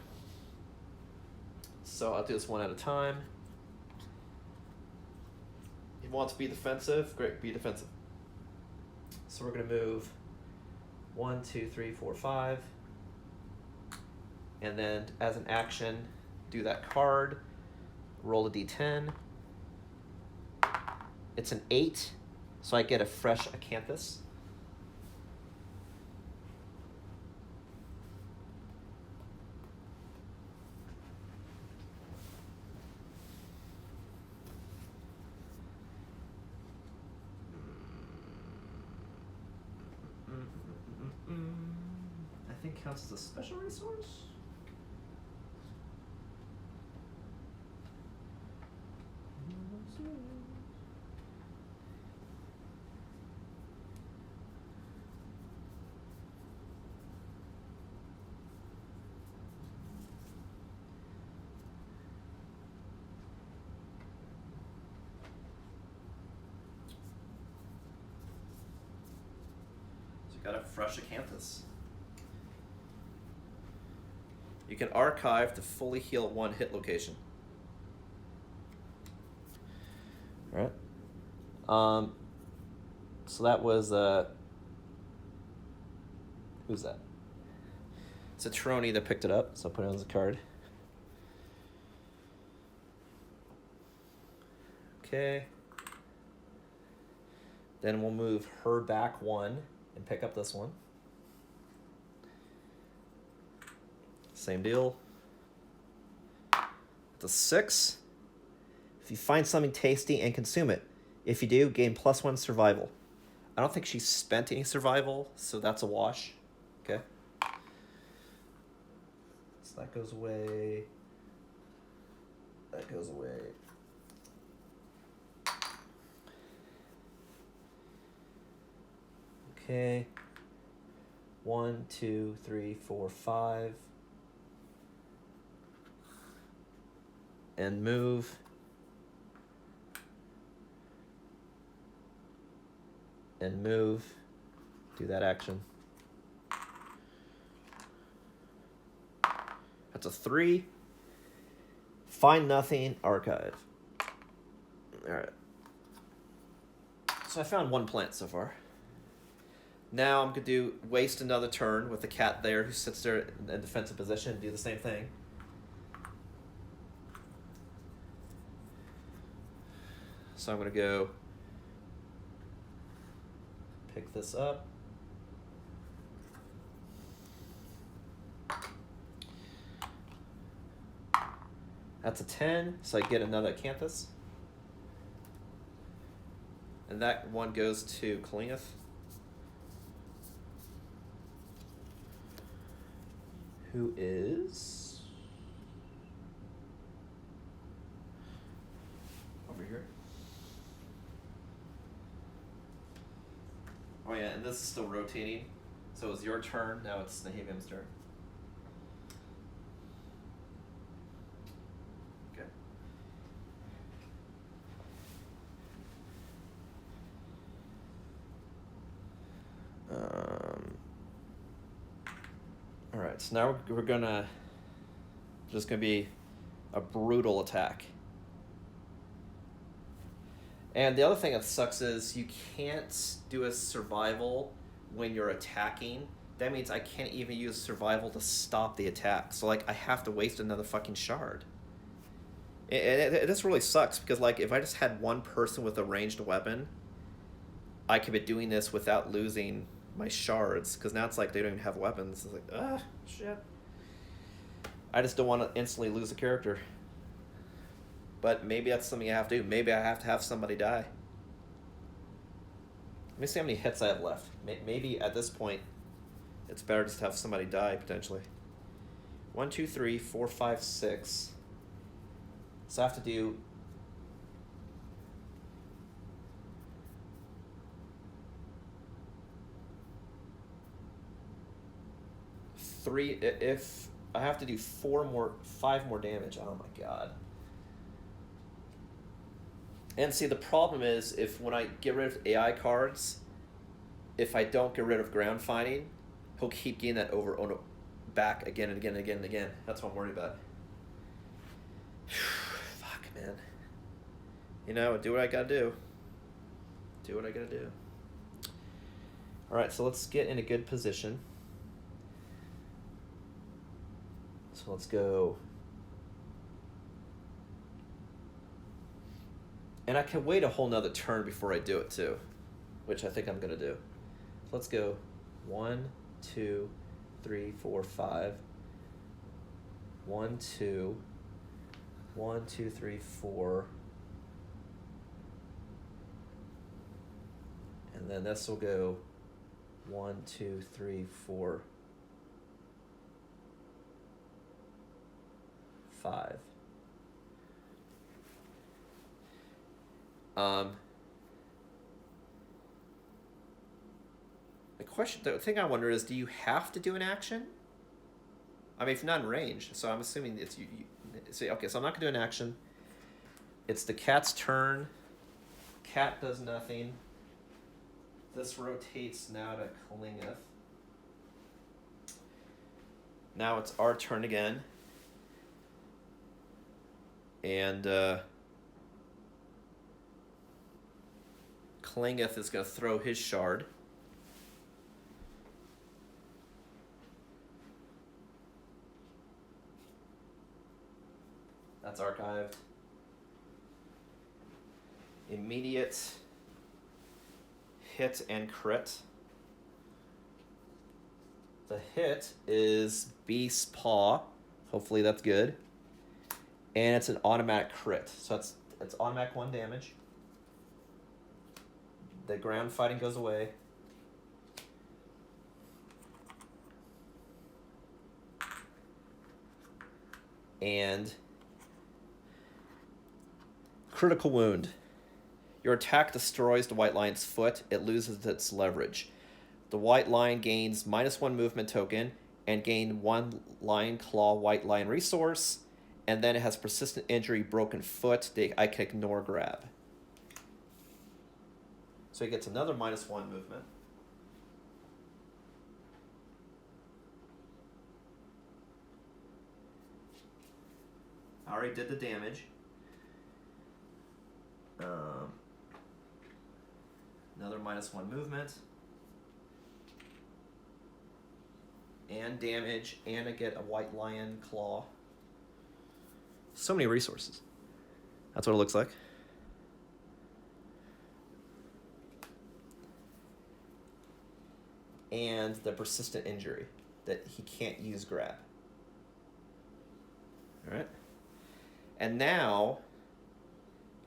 Speaker 1: So I'll do this one at a time. He wants to be defensive. Great, be defensive. So we're going to move 1, 2, 3, 4, 5. And then as an action, do that card. Roll a d10. It's an 8, so I get a fresh acanthus. I think counts as a special resource. Got a fresh acanthus. You can archive to fully heal 1 hit location. All right. So that was who's that? It's a Trony that picked it up, so I'll put it on the card. Okay. Then we'll move her back 1. And pick up this one. Same deal. It's a 6. If you find something tasty and consume it. If you do, gain +1 survival. I don't think she spent any survival, so that's a wash. Okay. So that goes away. That goes away. Okay. 1, 2, 3, 4, 5. And move. And move. Do that action. That's a 3. Find nothing, archive. Alright. So I found 1 plant so far. Now I'm going to waste another turn with the cat there who sits there in a defensive position and do the same thing. So I'm going to go pick this up. That's a 10, so I get another acanthus. And that one goes to Kalingeth. Who is over here. Oh yeah, and this is still rotating. So it was your turn, now it's Naheem's turn. Okay. Alright, so now we're gonna just gonna be a brutal attack. And the other thing that sucks is you can't do a survival when you're attacking. That means I can't even use survival to stop the attack. So like I have to waste another fucking shard. It just really sucks because like if I just had one person with a ranged weapon, I could be doing this without losing my shards, because now it's like they don't even have weapons. It's like, shit. I just don't want to instantly lose a character. But maybe that's something I have to do. Maybe I have to have somebody die. Let me see how many hits I have left. Maybe at this point, it's better just to have somebody die, potentially. 1, 2, 3, 4, 5, 6. So I have to do... If I have to do 5 more damage. Oh my god. And see, the problem is, if when I get rid of AI cards, if I don't get rid of ground fighting, he'll keep getting that back again and again and again and again. That's what I'm worried about. Fuck, man. You know, do what I gotta do. Do what I gotta do. Alright, so let's get in a good position. So let's go. And I can wait a whole nother turn before I do it too, which I think I'm gonna do. So let's go 1, 2, 3, 4, 5. 1, 2. 1, 2, 3, 4. And then this will go 1, 2, 3, 4, 5. The thing I wonder is, do you have to do an action? I mean, if you're not in range, so I'm assuming it's you see, okay, so I'm not gonna do an action. It's the cat's turn. Cat does nothing. This rotates now to Klingeth. Now it's our turn again. And Klingeth is going to throw his shard. That's archived. Immediate hit and crit. The hit is Beast's Paw. Hopefully that's good. And it's an automatic crit. So it's automatic 1 damage. The ground fighting goes away. And critical wound. Your attack destroys the white lion's foot. It loses its leverage. The white lion gains -1 movement token and gain 1 lion claw white lion resource. And then it has persistent injury, broken foot. I can ignore grab. So he gets another -1 movement. I already did the damage. Another -1 movement. And damage, and I get a white lion claw. So many resources. That's what it looks like. And the persistent injury that he can't use grab. All right. And now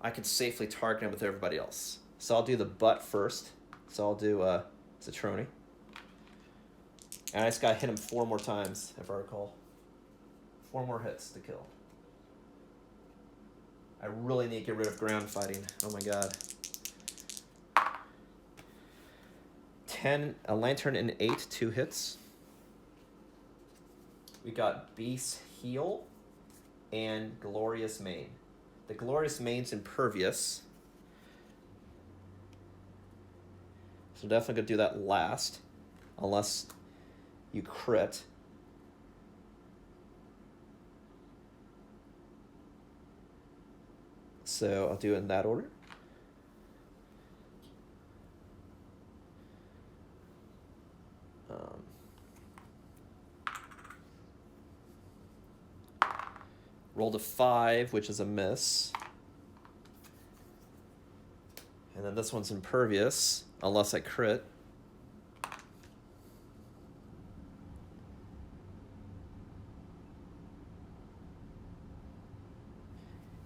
Speaker 1: I can safely target him with everybody else. So I'll do the butt first. So I'll do Citroni. And I just gotta hit him 4 more times, if I recall. 4 more hits to kill. I really need to get rid of ground fighting. Oh my god. 10, a lantern and 8, 2 hits. We got Beast Heal and Glorious Mane. The Glorious Mane's impervious. So definitely gonna do that last. Unless you crit. So I'll do it in that order. Rolled a 5, which is a miss. And then this one's impervious, unless I crit.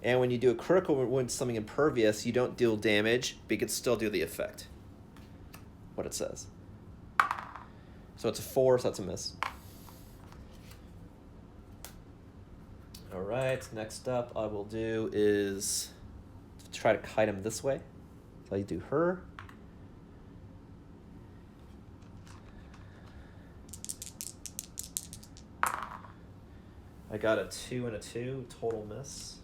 Speaker 1: And when you do a critical when something impervious, you don't deal damage, but you can still do the effect. What it says. So it's a 4, so that's a miss. All right, next up I will do is try to kite him this way. So I do her. I got a 2 and a 2, total miss.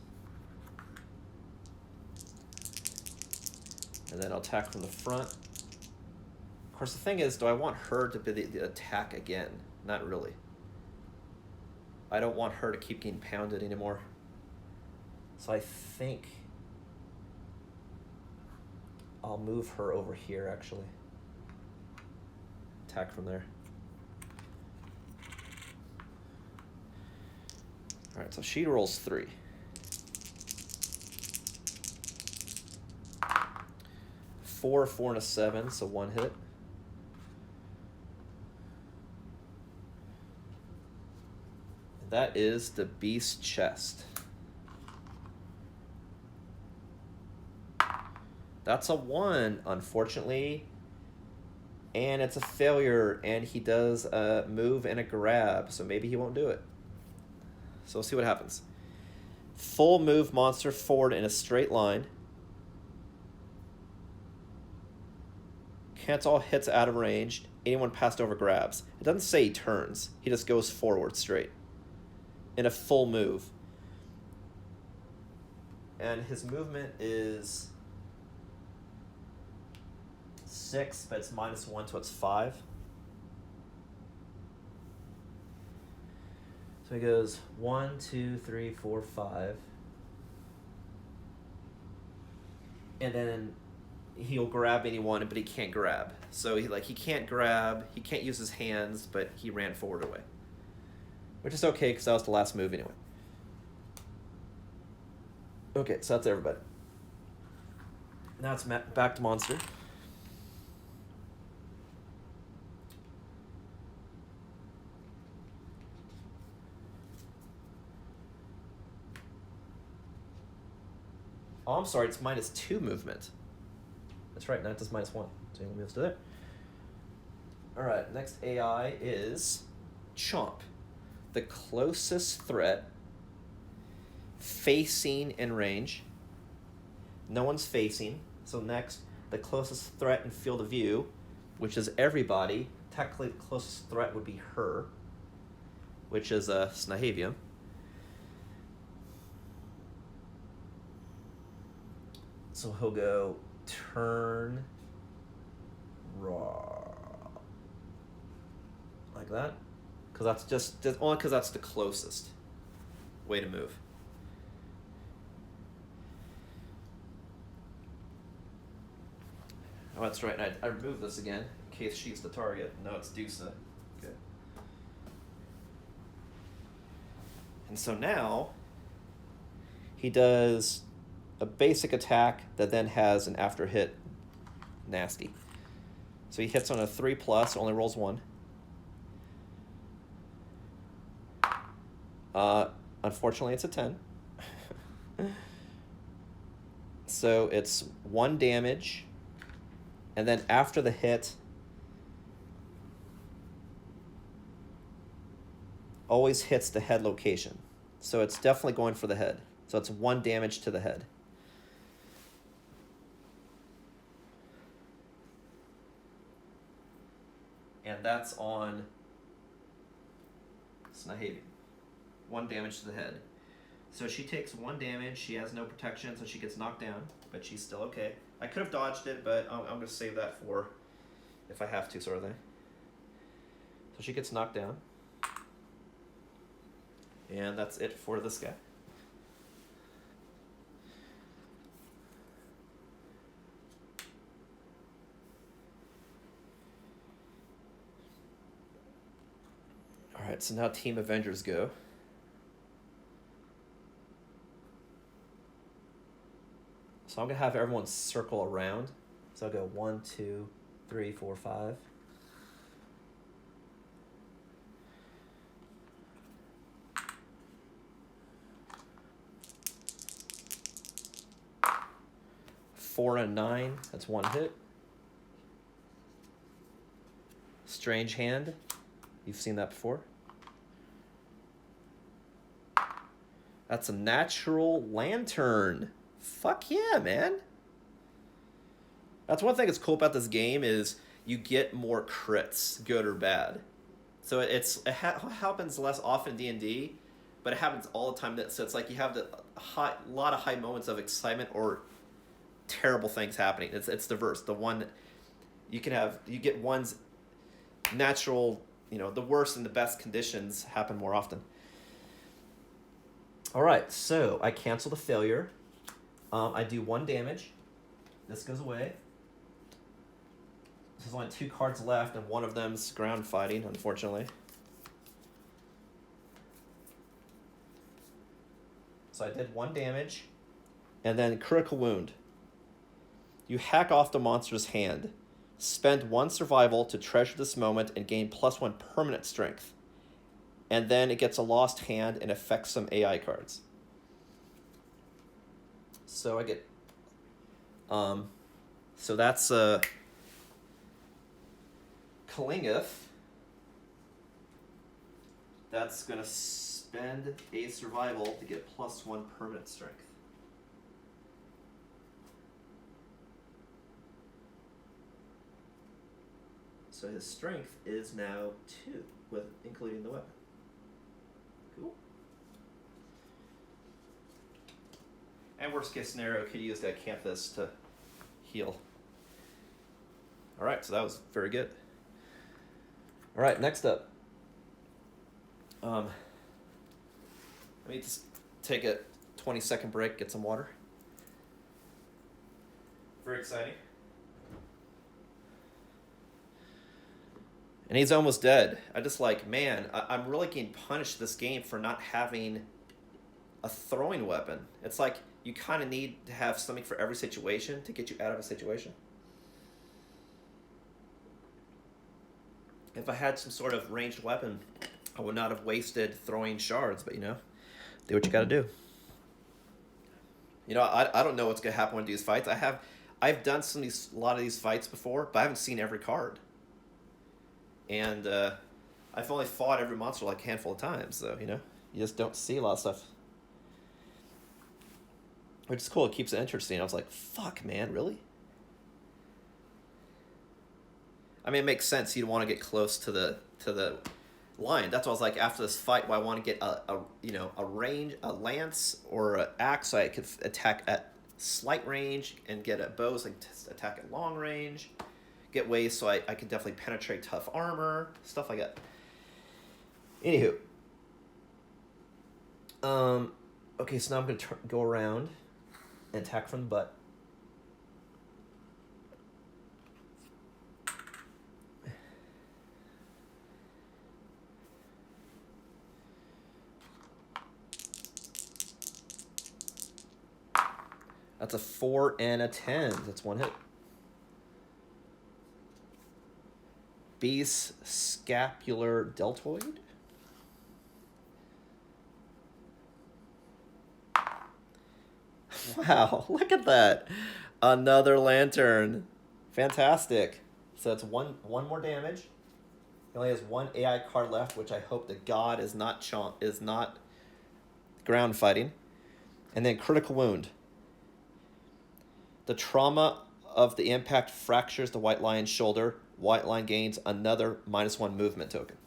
Speaker 1: And then I'll attack from the front. Of course, the thing is, do I want her to be the attack again? Not really. I don't want her to keep getting pounded anymore. So I think I'll move her over here, actually. Attack from there. All right, so she rolls 3. Four, 4, and a 7, so 1 hit. That is the beast chest. That's a 1, unfortunately. And it's a failure, and he does a move and a grab, so maybe he won't do it. So we'll see what happens. Full move monster forward in a straight line. Cancel all hits out of range. Anyone passed over grabs. It doesn't say he turns. He just goes forward straight. In a full move. And his movement is 6, but it's -1, so it's 5. So he goes 1, 2, 3, 4, 5. And then he'll grab anyone, but he can't grab. So he can't grab, he can't use his hands, but he ran forward away. Which is okay, because that was the last move anyway. Okay, so that's everybody. Now it's back to monster. Oh, I'm sorry, it's -2 movement. That's right, now it does -1. So you want me to do that? Alright, next AI is Chomp. The closest threat facing in range. No one's facing. So next, the closest threat in field of view, which is everybody. Technically, the closest threat would be her, which is Snahavium. So he'll go turn raw. Like that. Because that's just only because that's the closest way to move. Oh, that's right. I removed this again in case she's the target. No, it's Dusa. Okay. And so now he does a basic attack that then has an after hit nasty. So he hits on a 3+, only rolls 1. Unfortunately, it's a 10. So it's 1 damage, and then after the hit, always hits the head location. So it's definitely going for the head. So it's 1 damage to the head. And that's on Snahavium. 1 damage to the head. So she takes 1 damage. She has no protection, so she gets knocked down, but she's still okay. I could have dodged it, but I'm going to save that for if I have to, sort of thing. So she gets knocked down. And that's it for this guy. Alright, so now Team Avengers go. So I'm going to have everyone circle around. So I'll go 1, 2, 3, 4, 5.
Speaker 2: 4 and a 9. That's one hit. Strange Hand. You've seen that before. That's a natural lantern. Fuck yeah, man. That's one thing that's cool about this game is you get more crits, good or bad. So it happens less often in D&D, but it happens all the time. So it's like you have a lot of high moments of excitement or terrible things happening. It's diverse. The one you get one's natural, the worst and the best conditions happen more often. All right, so I cancel the failure. I do 1 damage. This goes away. There's only 2 cards left, and one of them's ground fighting, unfortunately. So I did 1 damage, and then critical wound. You hack off the monster's hand. Spend 1 survival to treasure this moment and gain +1 permanent strength. And then it gets a lost hand and affects some AI cards. So I get... So that's... Kalingeth. That's going to spend a survival to get +1 permanent strength. So his strength is now 2, including the weapon. Cool. And worst case scenario, could use that Canthus to heal. Alright, so that was very good. Alright, next up. Let me just take a 20-second break, get some water. Very exciting. And he's almost dead. I just man, I'm really getting punished this game for not having a throwing weapon. It's like you kind of need to have something for every situation to get you out of a situation. If I had some sort of ranged weapon, I would not have wasted throwing shards, but do what you gotta do. I don't know what's gonna happen with these fights. I've done a lot of these fights before, but I haven't seen every card. And I've only fought every monster a handful of times, so you just don't see a lot of stuff. Which is cool, it keeps it interesting. I was like, fuck, man, really? I mean, it makes sense. You'd want to get close to the line. That's why I was like, after this fight, I want to get a lance or an axe so I could attack at slight range and get a bow so I can attack at long range. Get ways so I could definitely penetrate tough armor, stuff like that. Anywho. Okay, so now I'm going to go around and attack from the butt. That's a 4 and a 10. That's 1 hit. Base scapular deltoid. Wow, look at that. Another lantern. Fantastic. So it's one more damage. He only has 1 AI card left, which I hope to God is not ground fighting. And then critical wound. The trauma of the impact fractures the White Lion's shoulder. White Lion gains another -1 movement token.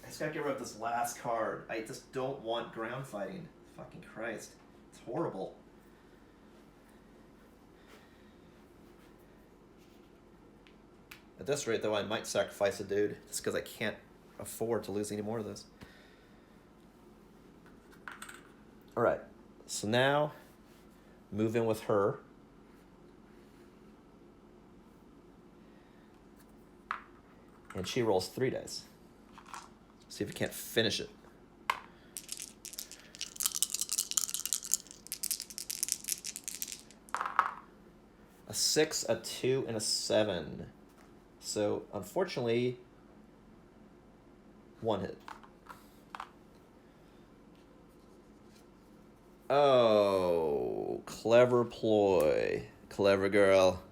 Speaker 2: I just gotta get rid of this last card. I just don't want ground fighting. Fucking Christ. It's horrible. At this rate, though, I might sacrifice a dude just because I can't afford to lose any more of this. Alright, so now move in with her. And she rolls 3 dice. See if we can't finish it. A 6, a 2, and a 7. So, unfortunately, 1 hit. Oh. Clever ploy. Clever girl.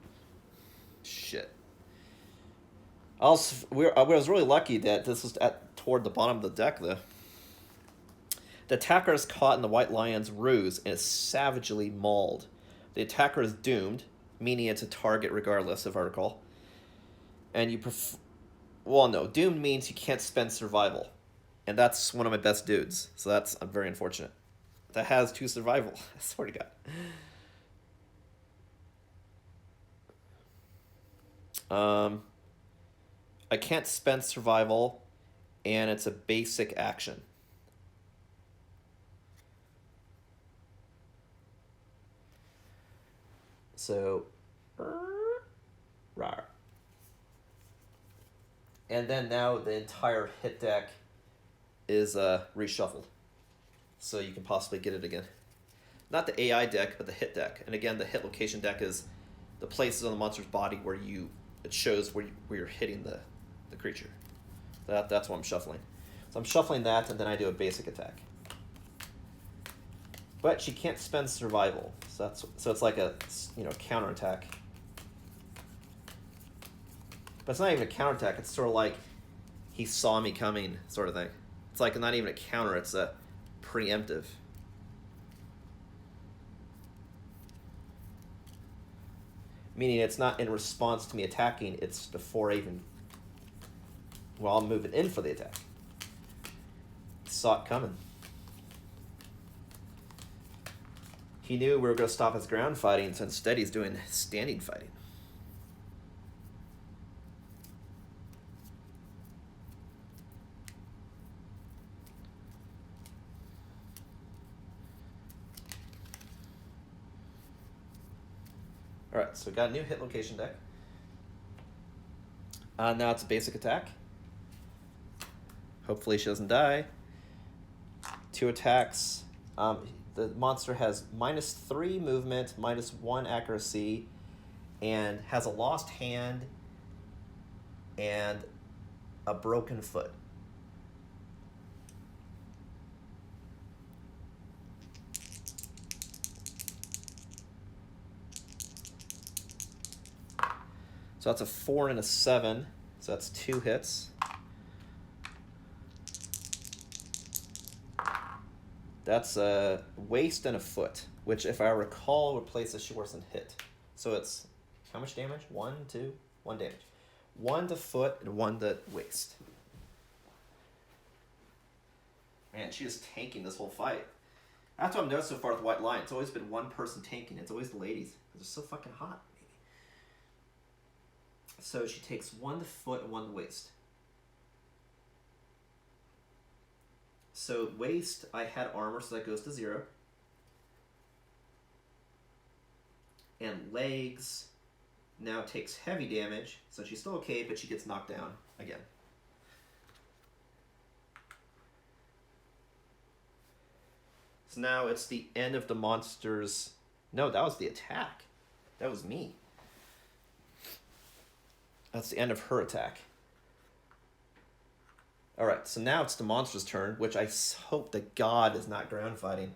Speaker 2: Shit. Also, I was really lucky that this was toward the bottom of the deck, though. The attacker is caught in the White Lion's ruse and is savagely mauled. The attacker is doomed, meaning it's a target regardless of article. And you well, no, doomed means you can't spend survival. And that's one of my best dudes, so that's very unfortunate. That has 2 survival, I swear to God. I can't spend survival, and it's a basic action. So, rawr. And then now the entire hit deck is reshuffled. So you can possibly get it again. Not the AI deck, but the hit deck. And again, the hit location deck is the places on the monster's body where it shows where you're hitting the creature. That's what I'm shuffling. So I'm shuffling that, and then I do a basic attack. But she can't spend survival, so it's like a counterattack. But it's not even a counterattack. It's sort of like he saw me coming, sort of thing. It's like not even a counter. It's a preemptive. Meaning it's not in response to me attacking. It's before I even. Well, I'm moving in for the attack. Saw it coming. He knew we were going to stop his ground fighting, so instead he's doing standing fighting. Alright, so we got a new hit location deck. Now it's a basic attack. Hopefully she doesn't die. 2 attacks. The monster has -3 movement, -1 accuracy, and has a lost hand and a broken foot. So that's a 4 and a 7. So that's 2 hits. That's a waist and a foot, which, if I recall, replaces Shorsen hit. So it's how much damage? 1, 2, 1 damage. 1 to foot and 1 to waist. Man, she is tanking this whole fight. That's what I've noticed so far with White Lion. It's always been one person tanking. It's always the ladies. They're so fucking hot. Maybe. So she takes 1 to foot and 1 to waist. So waist, I had armor, so that goes to 0. And legs now takes heavy damage, so she's still okay, but she gets knocked down again. So now it's the end of the monster's... No, that was the attack. That was me. That's the end of her attack. Alright, so now it's the monster's turn, which I hope to God is not ground fighting.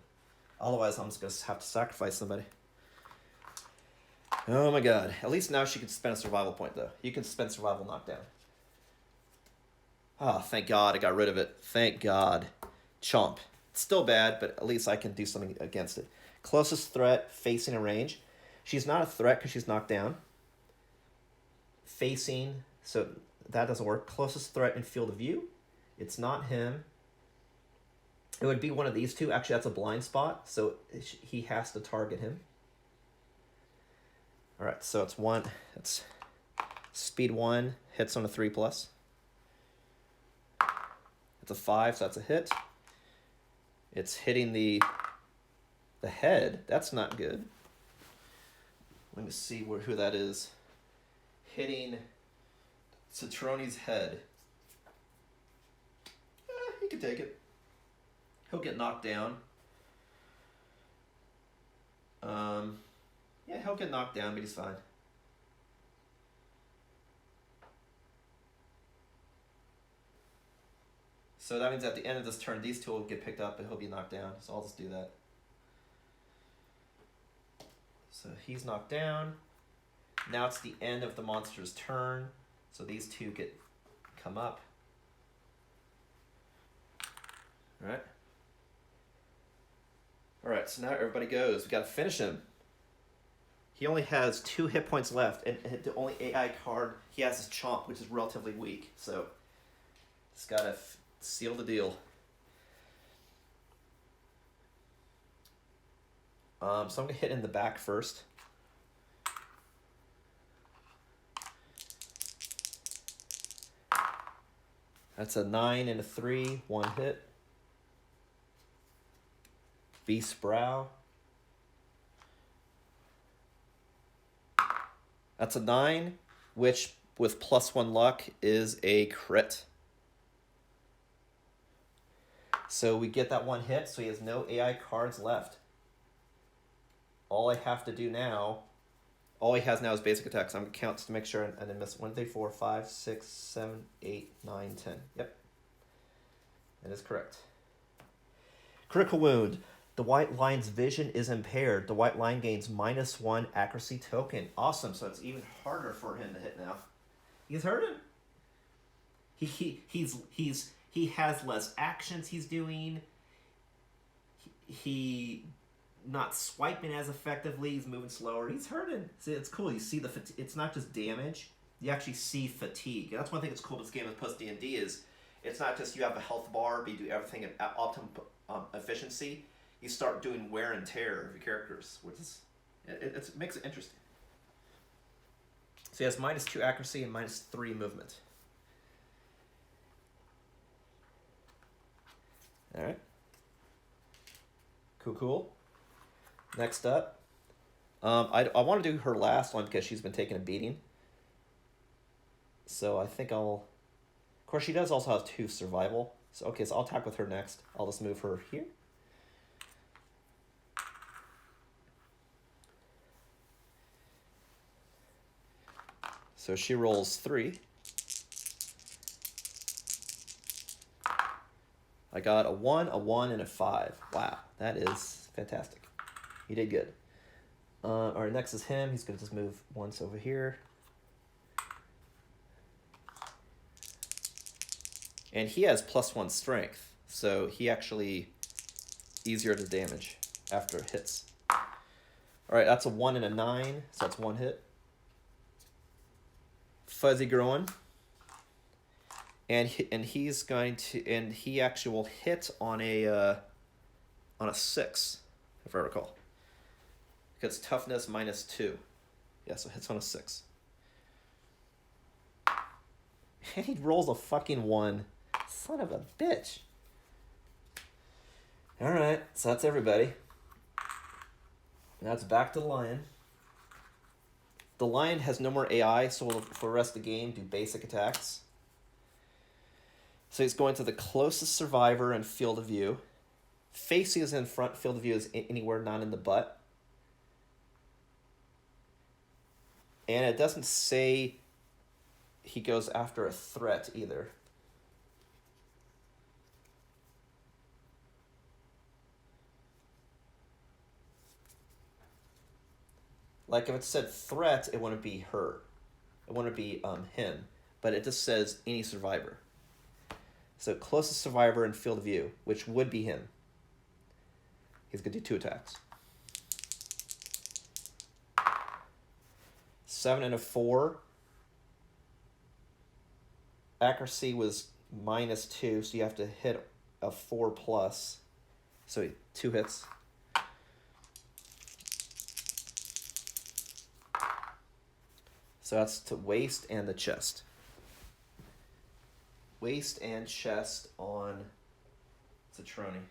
Speaker 2: Otherwise, I'm just going to have to sacrifice somebody. Oh my God. At least now she can spend a survival point, though. You can spend survival knockdown. Oh, thank God I got rid of it. Thank God. Chomp. It's still bad, but at least I can do something against it. Closest threat, facing a range. She's not a threat because she's knocked down. Facing, so that doesn't work. Closest threat in field of view. It's not him. It would be one of these two. Actually, that's a blind spot, so he has to target him. All right, so it's 1. It's speed 1, hits on a 3+. It's a 5, so that's a hit. It's hitting the head. That's not good. Let me see who that is. Hitting Citroni's head. He can take it. He'll get knocked down. Yeah, he'll get knocked down, but he's fine. So that means at the end of this turn, these two will get picked up and he'll be knocked down. So I'll just do that. So he's knocked down. Now it's the end of the monster's turn. So these two come up. Alright. Alright, so now everybody goes. We gotta finish him. He only has 2 hit points left, and the only AI card he has is Chomp, which is relatively weak. So just gotta seal the deal. So I'm gonna hit in the back first. That's a 9 and a 3, 1 hit. Beast Brow. That's a 9, which with +1 luck is a crit. So we get that 1 hit, so he has no AI cards left. All I have to do now, all he has now is basic attacks. I'm going to count to make sure I didn't miss 1, 3, 4, 5, 6, 7, 8, 9, 10. Yep. That is correct. Critical wound. The white line's vision is impaired. The white line gains -1 accuracy token. Awesome. So it's even harder for him to hit now. He's hurting. He has less actions he's doing. He not swiping as effectively. He's moving slower. He's hurting. See, it's cool. You see it's not just damage. You actually see fatigue. And that's one thing that's cool about this game as opposed to D&D is it's not just you have a health bar, but you do everything at optimum efficiency. You start doing wear and tear of your characters, which is it makes it interesting. So he has -2 accuracy and -3 movement. All right. Cool. Next up, I want to do her last one because she's been taking a beating. So I think I'll. Of course, she does also have 2 survival. So okay, so I'll attack with her next. I'll just move her here. So she rolls 3. I got a 1, a 1, and a 5. Wow, that is fantastic. He did good. All right, next is him. He's going to just move once over here. And he has +1 strength, so he actually easier to damage after it hits. All right, that's a 1 and a 9, so that's 1 hit. Fuzzy growing. And he's going to he actually will hit on a 6, if I recall. Because toughness -2. Yeah, so hits on a 6. And he rolls a fucking 1. Son of a bitch. Alright, so that's everybody. Now it's back to the lion. The lion has no more AI, so we'll, for the rest of the game, do basic attacks. So he's going to the closest survivor in field of view. Facing is in front, field of view is anywhere not in the butt. And it doesn't say he goes after a threat either. Like if it said threat, it wouldn't be her. It wouldn't be him. But it just says any survivor. So closest survivor in field of view, which would be him. He's going to do 2 attacks. 7 and a 4. Accuracy was -2, so you have to hit a 4+. So 2 hits. So that's to waist and the chest. Waist and chest on Citroni.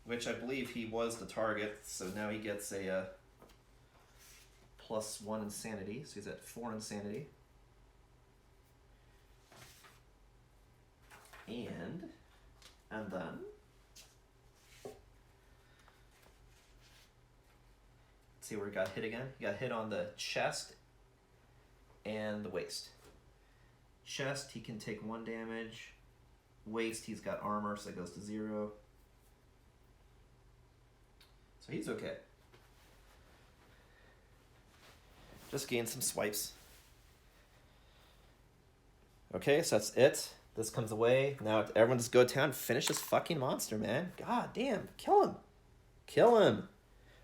Speaker 2: Which I believe he was the target, so now he gets a +1 insanity, so he's at 4 insanity. And then see where he got hit again. He got hit on the chest and the waist. Chest, he can take 1 damage. waist, he's got armor, so it goes to 0. So he's okay. Just gain some swipes. Okay, so that's it. This comes away. Now everyone just go to town and finish this fucking monster, man. God damn. Kill him. Kill him.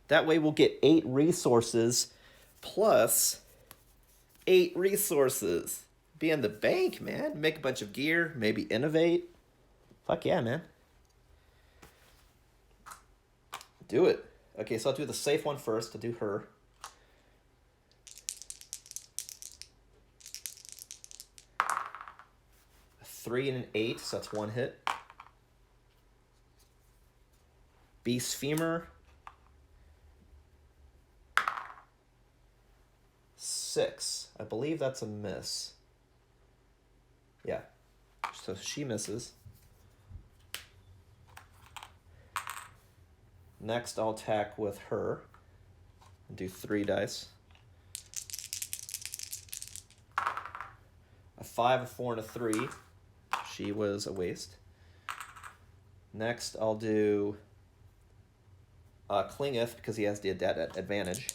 Speaker 2: That way we'll get 8 resources plus 8 resources. Be in the bank, man. Make a bunch of gear. Maybe innovate. Fuck yeah, man. Do it. Okay, so I'll do the safe one first to do her. A 3 and an 8, so that's 1 hit. Beast Femur. 6. I believe that's a miss. Yeah. So she misses. Next, I'll attack with her. And do 3 dice. A 5, a 4, and a 3. She was a waste. Next, I'll do Klingeth, because he has the advantage.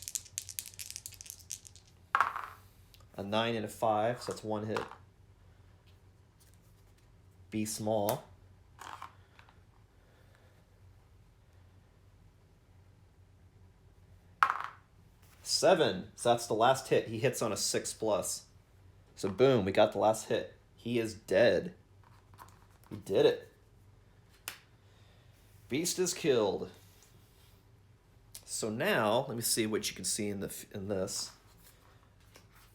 Speaker 2: A 9 and a 5, so that's 1 hit. Be small. Seven, so that's the last hit. He hits on a 6+. So boom, we got the last hit. He is dead. He did it. Beast is killed. So now, let me see what you can see in this.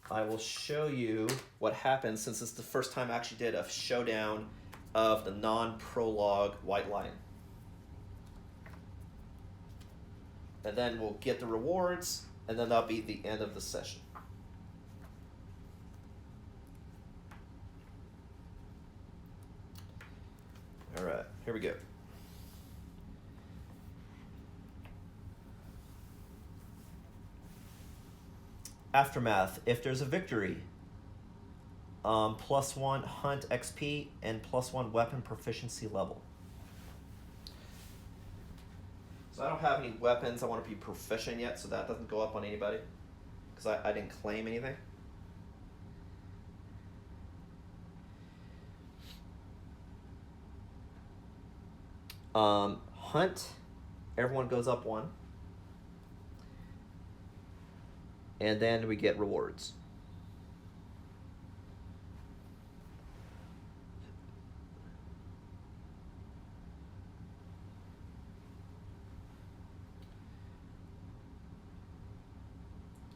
Speaker 2: I will show you what happens since it's the first time I actually did a showdown of the non-prologue White Lion. And then we'll get the rewards, and then that'll be the end of the session. All right, here we go. Aftermath. If there's a victory, +1 hunt XP and +1 weapon proficiency level. So I don't have any weapons I want to be proficient yet, so that doesn't go up on anybody because I didn't claim anything. Hunt, everyone goes up 1. And then we get rewards.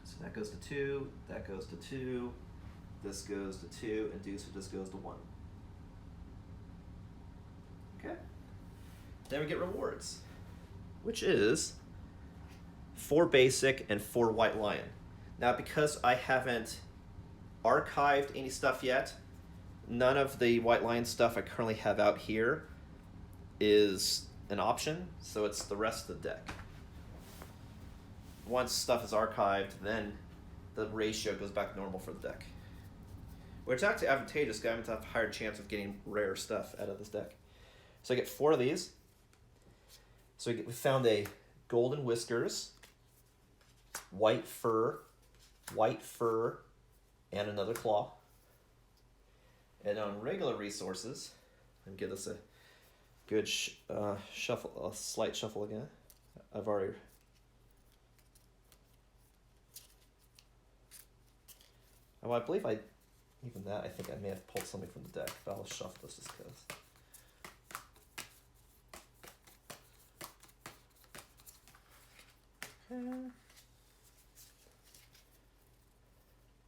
Speaker 2: So that goes to 2, that goes to 2, this goes to 2, and this goes to 1. Okay. Then we get rewards, which is 4 basic and 4 White Lion. Now, because I haven't archived any stuff yet, none of the White Lion stuff I currently have out here is an option, so it's the rest of the deck. Once stuff is archived, then the ratio goes back to normal for the deck. Which is actually advantageous, because I'm going to have a higher chance of getting rare stuff out of this deck. So I get 4 of these. So we found a Golden Whiskers, white fur, and another claw. And on regular resources, and give us a good shuffle, a slight shuffle again. I've already. Oh, I believe I think I may have pulled something from the deck, but I'll shuffle this just because.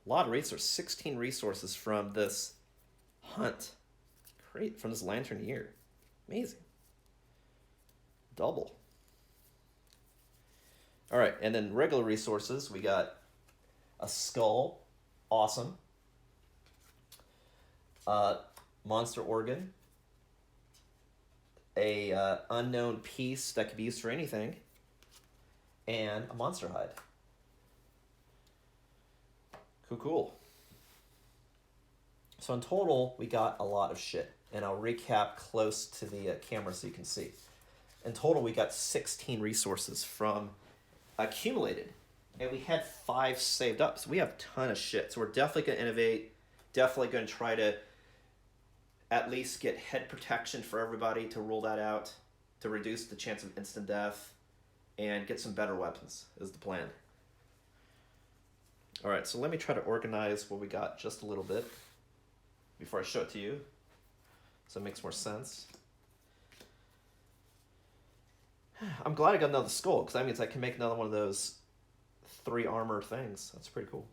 Speaker 2: A lot of resources, 16 resources from this hunt. Great, from this lantern year. Amazing. Double. All right, and then regular resources, we got a skull, awesome. Monster organ. A unknown piece that could be used for anything. And a monster hide. Cool. So in total, we got a lot of shit. and I'll recap close to the camera so you can see. In total, we got 16 resources from accumulated, and we had 5 saved up, so we have a ton of shit. So we're definitely going to innovate, definitely going to try to at least get head protection for everybody to rule that out, to reduce the chance of instant death, and get some better weapons is the plan. All right, so let me try to organize what we got just a little bit before I show it to you, so it makes more sense. I'm glad I got another skull, because that means I can make another one of those 3 armor things. That's pretty cool.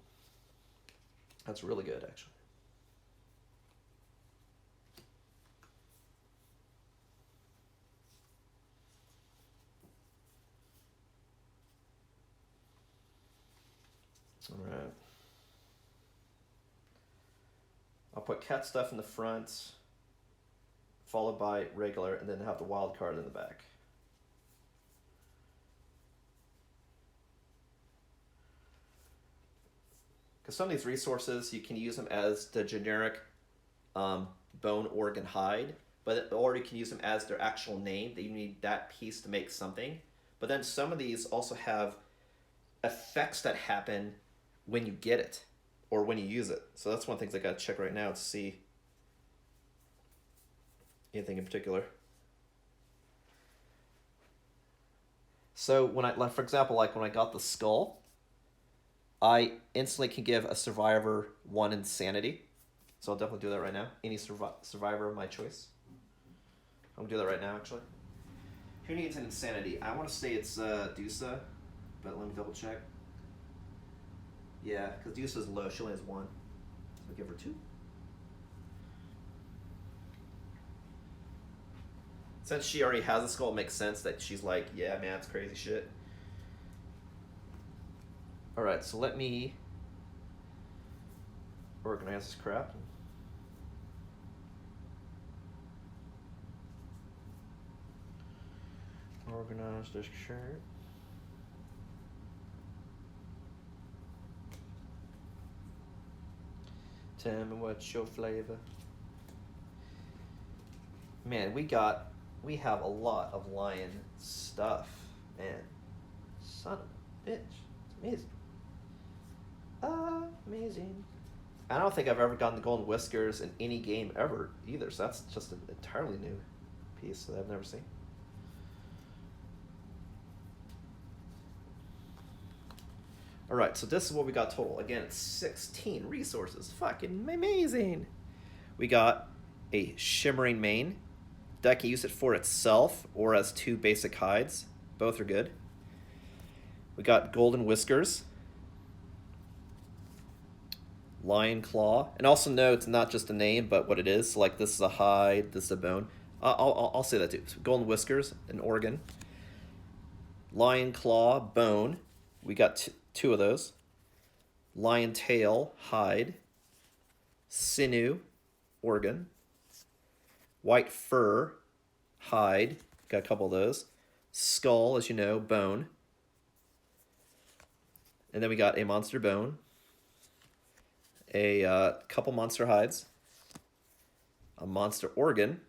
Speaker 2: That's really good, actually. All right. I'll put cat stuff in the front, followed by regular, and then have the wild card in the back. Because some of these resources, you can use them as the generic bone, organ, hide, or you can use them as their actual name, that you need that piece to make something. But then some of these also have effects that happen when you get it or when you use it. So that's one of the things I got to check right now to see anything in particular. So when I, like, for example, like when I got the skull, I instantly can give a survivor 1 insanity. So I'll definitely do that right now. Any survivor of my choice. I'm gonna do that right now, actually. Who needs an insanity? I want to say it's Dusa, but let me double check. Yeah, because Dusa's low. She only has 1. So I'll give her 2. Since she already has a skull, it makes sense that she's like, yeah, man, it's crazy shit. Alright, so let me organize this crap. Organize this shirt. Tell me what's your flavor. Man, we have a lot of lion stuff, man. Son of a bitch. It's amazing. Amazing. I don't think I've ever gotten the golden whiskers in any game ever either, so that's just an entirely new piece that I've never seen. Alright, so this is what we got total. Again, it's 16 resources. Fucking amazing. We got a shimmering mane. That can use it for itself or as 2 basic hides. Both are good. We got golden whiskers. Lion claw. And also know it's not just a name, but what it is. So like this is a hide, this is a bone. I'll say that too. So golden whiskers, an organ. Lion claw, bone. We got 2 of those. Lion tail, hide. Sinew, organ. White fur, hide. Got a couple of those. Skull, as you know, bone. And then we got a monster bone. A couple monster hides. A monster organ.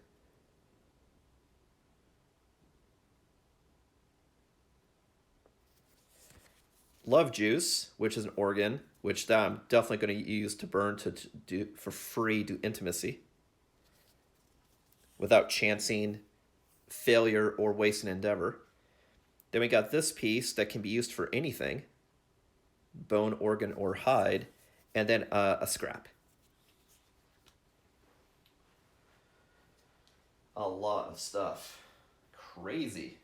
Speaker 2: Love juice, which is an organ, which I'm definitely going to use to burn to do for free, do intimacy, without chancing failure or wasting endeavor. Then we got this piece that can be used for anything, bone, organ, or hide, and then a scrap. A lot of stuff. Crazy.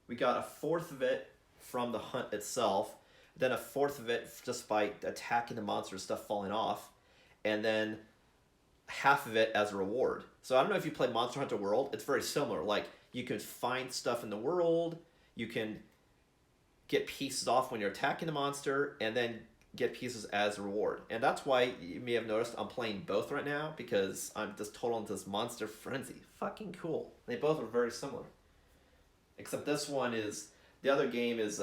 Speaker 2: We got a 4th of it from the hunt itself, then a 4th of it just by attacking the monster, stuff falling off, and then half of it as a reward. So I don't know if you play Monster Hunter World, it's very similar. Like, you can find stuff in the world, you can get pieces off when you're attacking the monster, and then get pieces as a reward. And that's why you may have noticed I'm playing both right now, because I'm just total into this monster frenzy. Fucking cool. They both are very similar. Except this one is, the other game is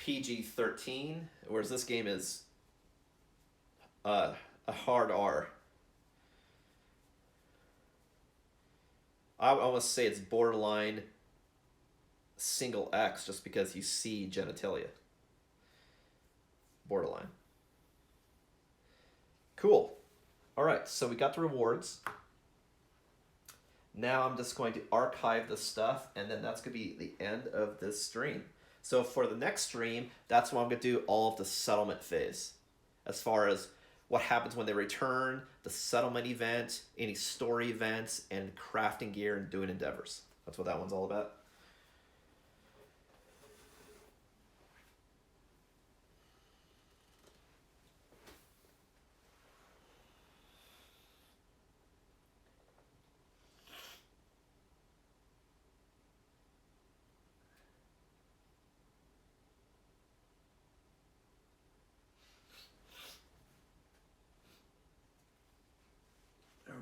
Speaker 1: PG-13, whereas this game is a hard R. I would almost say it's borderline single X just because you see genitalia. Borderline. Cool. Alright, so we got the rewards. Now I'm just going to archive the stuff, and then that's going to be the end of this stream. So for the next stream, that's when I'm going to do all of the settlement phase. As far as what happens when they return, the settlement event, any story events, and crafting gear and doing endeavors. That's what that one's all about.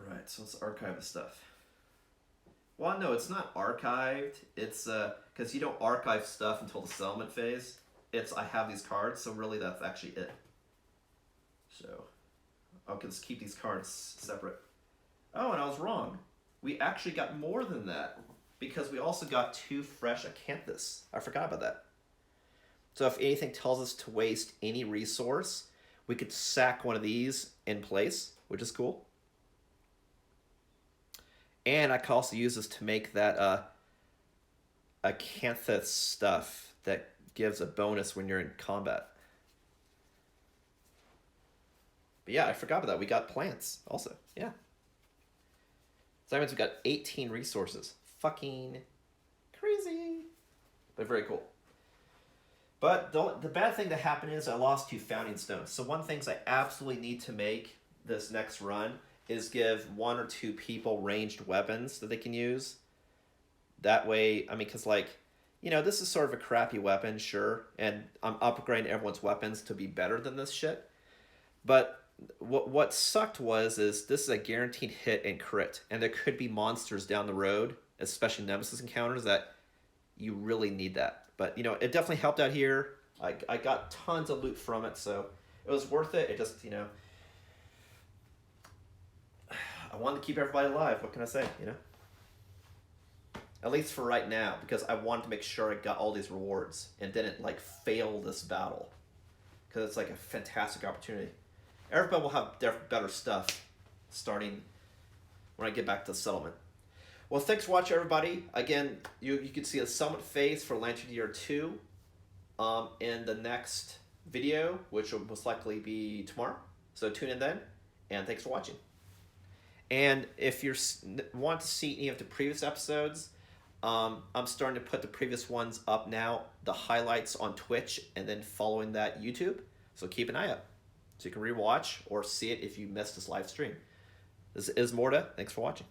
Speaker 1: Alright, so let's archive the stuff. Well, no, it's not archived. It's because you don't archive stuff until the settlement phase. It's I have these cards, so really that's actually it. So I'll just keep these cards separate. Oh, and I was wrong. We actually got more than that because we also got 2 fresh acanthus. I forgot about that. So if anything tells us to waste any resource, we could sack one of these in place, which is cool. And I could also use this to make that acanthus stuff that gives a bonus when you're in combat. But yeah, I forgot about that. We got plants also. Yeah. So that means we got 18 resources. Fucking crazy. But very cool. But the bad thing that happened is I lost 2 founding stones. So one of the things I absolutely need to make this next run is give 1 or 2 people ranged weapons that they can use. That way, I mean, because, like, you know, this is sort of a crappy weapon, sure, and I'm upgrading everyone's weapons to be better than this shit. But what sucked is this is a guaranteed hit and crit, and there could be monsters down the road, especially Nemesis Encounters, that you really need that. But, you know, it definitely helped out here. I got tons of loot from it, so it was worth it. It just, you know, I wanted to keep everybody alive. What can I say, you know? At least for right now, because I wanted to make sure I got all these rewards and didn't, like, fail this battle. Because it's, like, a fantastic opportunity. Everybody will have better stuff starting when I get back to the settlement. Well, thanks for watching, everybody. Again, you can see a settlement phase for Lantern Year 2 in the next video, which will most likely be tomorrow. So tune in then, and thanks for watching. And if you want to see any of the previous episodes, I'm starting to put the previous ones up now, the highlights on Twitch, and then following that YouTube. So keep an eye out so you can rewatch or see it if you missed this live stream. This is Ismortah. Thanks for watching.